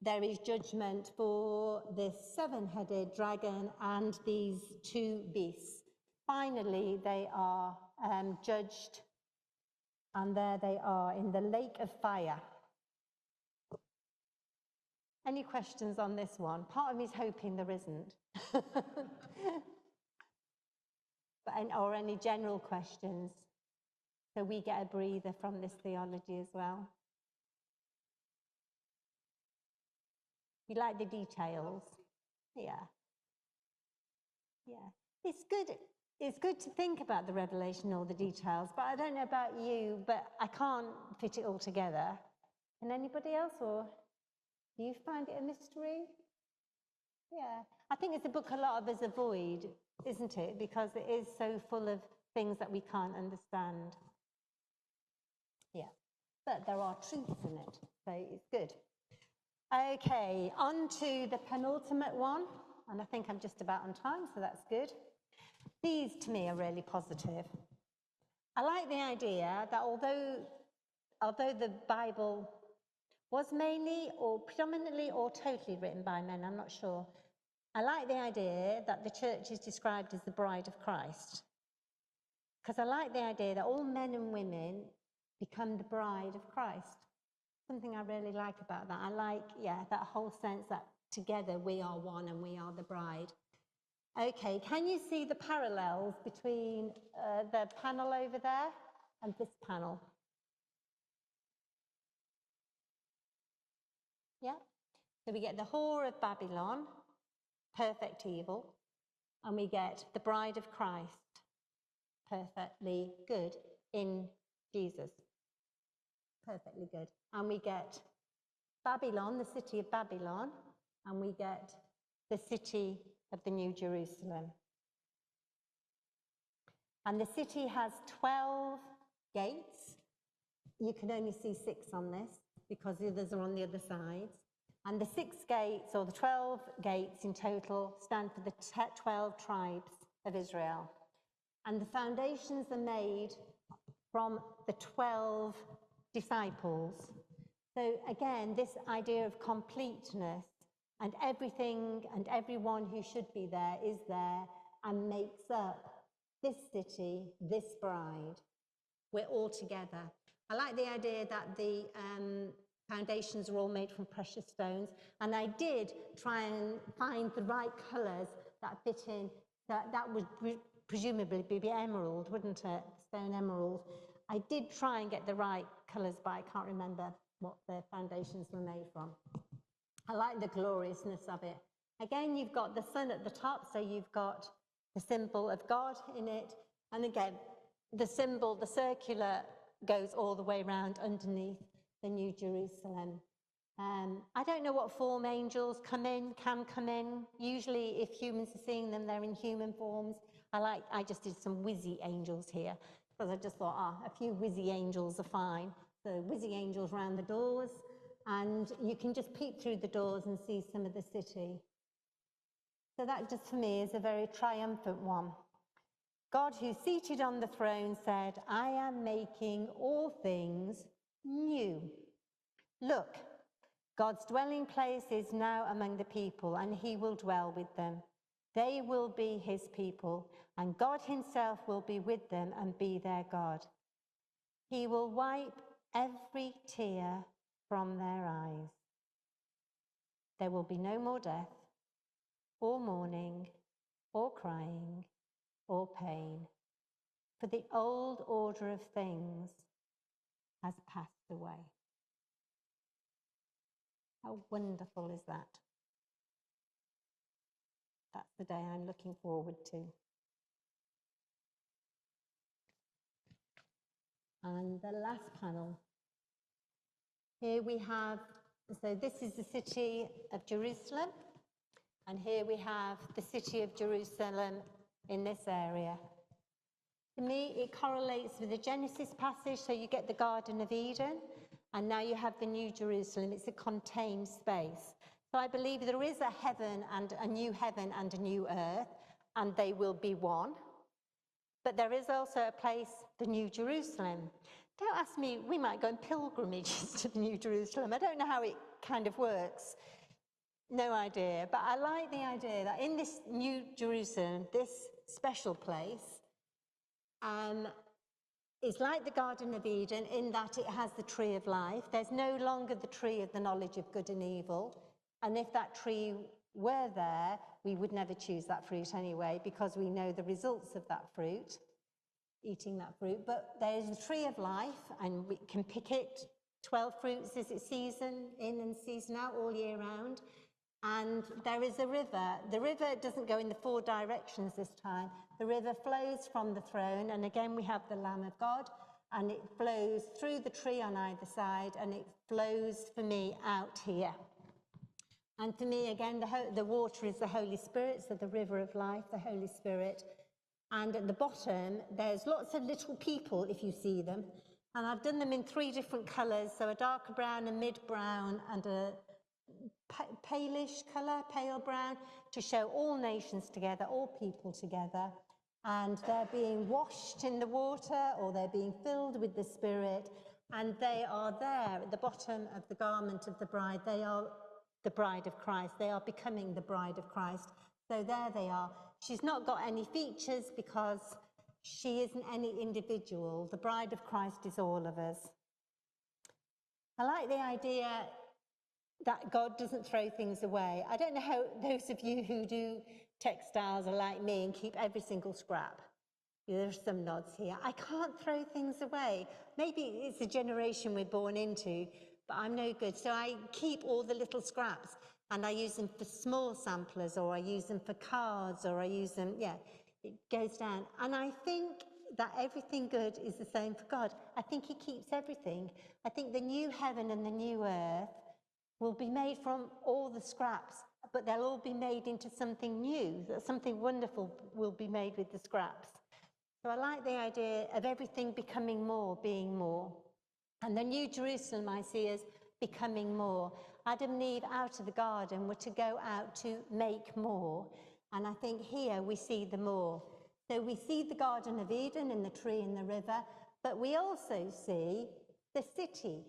Speaker 2: there is judgment for this 7-headed dragon and these 2 beasts. Finally, they are judged, and there they are in the lake of fire. Any questions on this one? Part of me is hoping there isn't. Or any general questions, so we get a breather from this theology as well. You like the details? Yeah. It's good to think about the revelation, all the details, but I don't know about you, but I can't fit it all together. Can anybody else, or do you find it a mystery? Yeah. I think it's a book a lot of us avoid, isn't it? Because it is so full of things that we can't understand. Yeah. But there are truths in it, so it's good. Okay, on to the penultimate one, and I think I'm just about on time, so that's good. These, to me, are really positive. I like the idea that although the Bible was mainly or predominantly or totally written by men, I'm not sure, I like the idea that the church is described as the bride of Christ. Because I like the idea that all men and women become the bride of Christ. Something I really like about that. I like, that whole sense that together we are one and we are the bride. Okay, can you see the parallels between the panel over there and this panel? Yeah? So we get the whore of Babylon, perfect evil, and we get the bride of Christ, perfectly good in Jesus. Perfectly good. And we get Babylon, the city of Babylon, and we get the city of the New Jerusalem. And the city has 12 gates. You can only see 6 on this because the others are on the other sides. And the 6 gates, or the 12 gates in total, stand for the 12 tribes of Israel. And the foundations are made from the 12 disciples. So again, this idea of completeness, and everything and everyone who should be there is there and makes up this city, this bride. We're all together. I like the idea that the foundations are all made from precious stones, and I did try and find the right colours that fit in. That would presumably be emerald, wouldn't it? Stone emerald. I did try and get the right colours, but I can't remember what the foundations were made from. I like the gloriousness of it. Again, you've got the sun at the top, so you've got the symbol of God in it. And again, the symbol, the circular, goes all the way around underneath the New Jerusalem. I don't know what form angels can come in. Usually if humans are seeing them, they're in human forms. I just did some whizzy angels here because I just thought, a few whizzy angels are fine. So whizzy angels round the doors, and you can just peek through the doors and see some of the city. So that just for me is a very triumphant one. God, who's seated on the throne, said, I am making all things new. Look, God's dwelling place is now among the people, and he will dwell with them. They will be his people, and God himself will be with them and be their God. He will wipe every tear from their eyes. There will be no more death, or mourning, or crying, or pain, for the old order of things has passed away. How wonderful is that? That's the day I'm looking forward to. And the last panel. Here we have, so this is the city of Jerusalem, and here we have the city of Jerusalem in this area. To me, it correlates with the Genesis passage, so you get the Garden of Eden, and now you have the New Jerusalem. It's a contained space. So I believe there is a heaven and a new earth, and they will be one. But there is also a place, the New Jerusalem. Don't ask me, we might go on pilgrimages to the New Jerusalem. I don't know how it kind of works. No idea. But I like the idea that in this New Jerusalem, this special place, is like the Garden of Eden in that it has the tree of life. There's no longer the tree of the knowledge of good and evil. And if that tree were there, we would never choose that fruit anyway, because we know the results of that fruit, eating that fruit. But there's the tree of life, and we can pick it. 12 fruits is it season in and season out all year round. And there is a river. The river doesn't go in the 4 directions this time. The river flows from the throne, and again we have the Lamb of God, and it flows through the tree on either side, and it flows for me out here. And for me, again, the water is the Holy Spirit, so the river of life, the Holy Spirit. And at the bottom, there's lots of little people, if you see them. And I've done them in 3 different colours, so a darker brown, a mid-brown, and a palish colour, pale brown, to show all nations together, all people together. And they're being washed in the water, or they're being filled with the Spirit. And they are there at the bottom of the garment of the bride. They are the bride of Christ. They are becoming the bride of Christ. So there they are. She's not got any features because she isn't any individual. The bride of Christ is all of us. I like the idea that God doesn't throw things away. I don't know how those of you who do textiles are like me and keep every single scrap. There's some nods here. I can't throw things away. Maybe it's a generation we're born into, but I'm no good. So I keep all the little scraps, and I use them for small samplers, or I use them for cards, or I use them, it goes down. And I think that everything good is the same for God. I think he keeps everything. I think the new heaven and the new earth will be made from all the scraps, but they'll all be made into something new. Something wonderful will be made with the scraps. So I like the idea of everything becoming more, being more. And the New Jerusalem I see as becoming more. Adam and Eve out of the garden were to go out to make more. And I think here we see the more. So we see the Garden of Eden and the tree and the river, but we also see the city.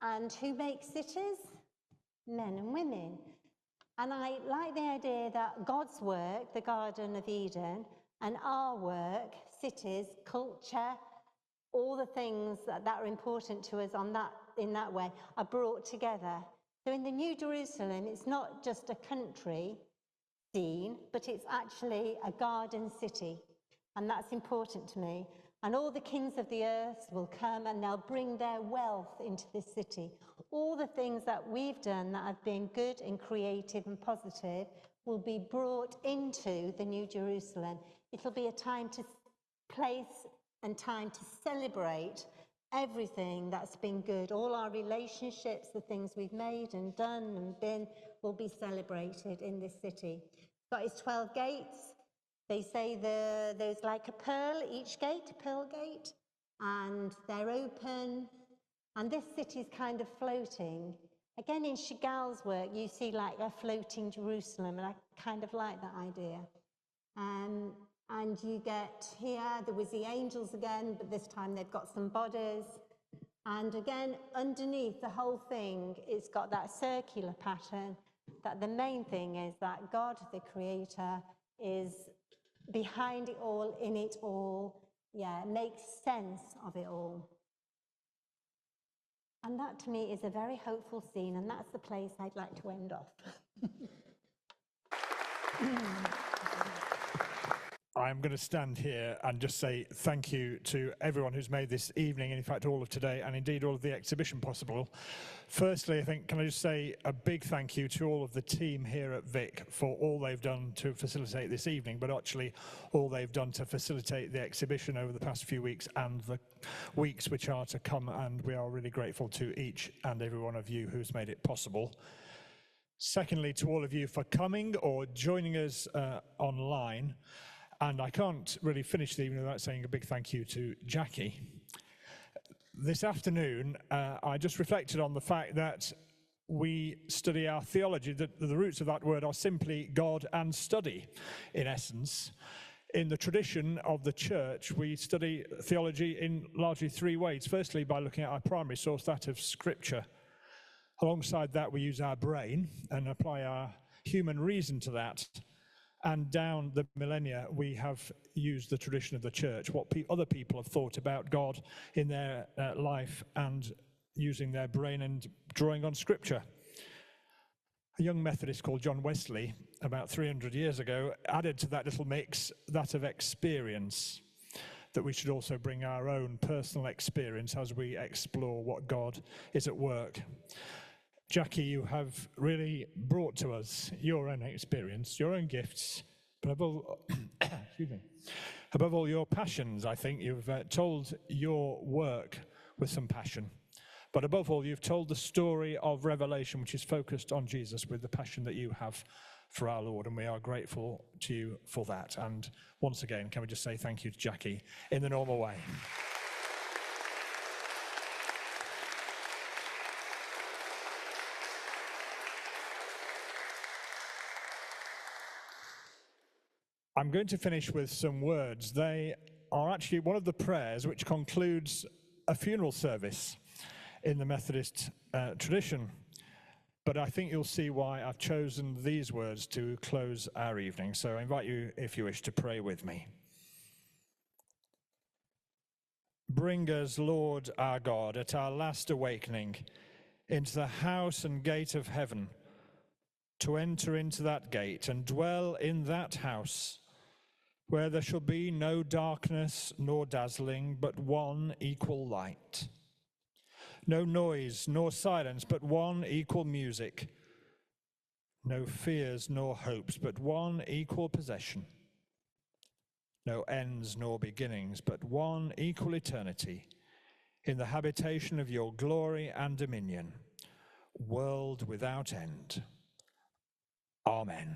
Speaker 2: And who makes cities? Men and women. And I like the idea that God's work, the Garden of Eden, and our work, cities, culture, all the things that are important to us in that way are brought together. So in the New Jerusalem, it's not just a country scene, but it's actually a garden city. And that's important to me. And all the kings of the earth will come and they'll bring their wealth into this city. All the things that we've done that have been good and creative and positive will be brought into the New Jerusalem. It'll be a time to place and time to celebrate everything that's been good, all our relationships, the things we've made and done and been, will be celebrated in this city. It's got its 12 gates. They say there's like a pearl, each gate, a pearl gate, and they're open. And this city's kind of floating. Again, in Chagall's work, you see like a floating Jerusalem, and I kind of like that idea. And you get here, there was the angels again, but this time they've got some bodies. And again, underneath the whole thing, it's got that circular pattern, that the main thing is that God, the creator, is behind it all, in it all, makes sense of it all. And that to me is a very hopeful scene, and that's the place I'd like to end off.
Speaker 1: I'm going to stand here and just say thank you to everyone who's made this evening, and in fact all of today, and indeed all of the exhibition possible. Firstly, I think, can I just say a big thank you to all of the team here at Vic for all they've done to facilitate this evening, but actually all they've done to facilitate the exhibition over the past few weeks and the weeks which are to come, and we are really grateful to each and every one of you who's made it possible. Secondly, to all of you for coming or joining us online. And I can't really finish the evening without saying a big thank you to Jacqui. This afternoon, I just reflected on the fact that we study our theology, that the roots of that word are simply God and study, in essence. In the tradition of the church, we study theology in largely three ways. Firstly, by looking at our primary source, that of Scripture. Alongside that, we use our brain and apply our human reason to that. And down the millennia, we have used the tradition of the church, what other people have thought about God in their life, and using their brain and drawing on Scripture. A young Methodist called John Wesley, about 300 years ago, added to that little mix that of experience, that we should also bring our own personal experience as we explore what God is at work. Jacqui, you have really brought to us your own experience, your own gifts, but above all, your passions. I think you've told your work with some passion. But above all, you've told the story of Revelation, which is focused on Jesus, with the passion that you have for our Lord, and we are grateful to you for that. And once again, can we just say thank you to Jacqui in the normal way. I'm going to finish with some words. They are actually one of the prayers which concludes a funeral service in the Methodist tradition. But I think you'll see why I've chosen these words to close our evening. So I invite you, if you wish, to pray with me. Bring us, Lord our God, at our last awakening, into the house and gate of heaven, to enter into that gate and dwell in that house, where there shall be no darkness nor dazzling, but one equal light. No noise nor silence, but one equal music. No fears nor hopes, but one equal possession. No ends nor beginnings, but one equal eternity, in the habitation of your glory and dominion, world without end. Amen.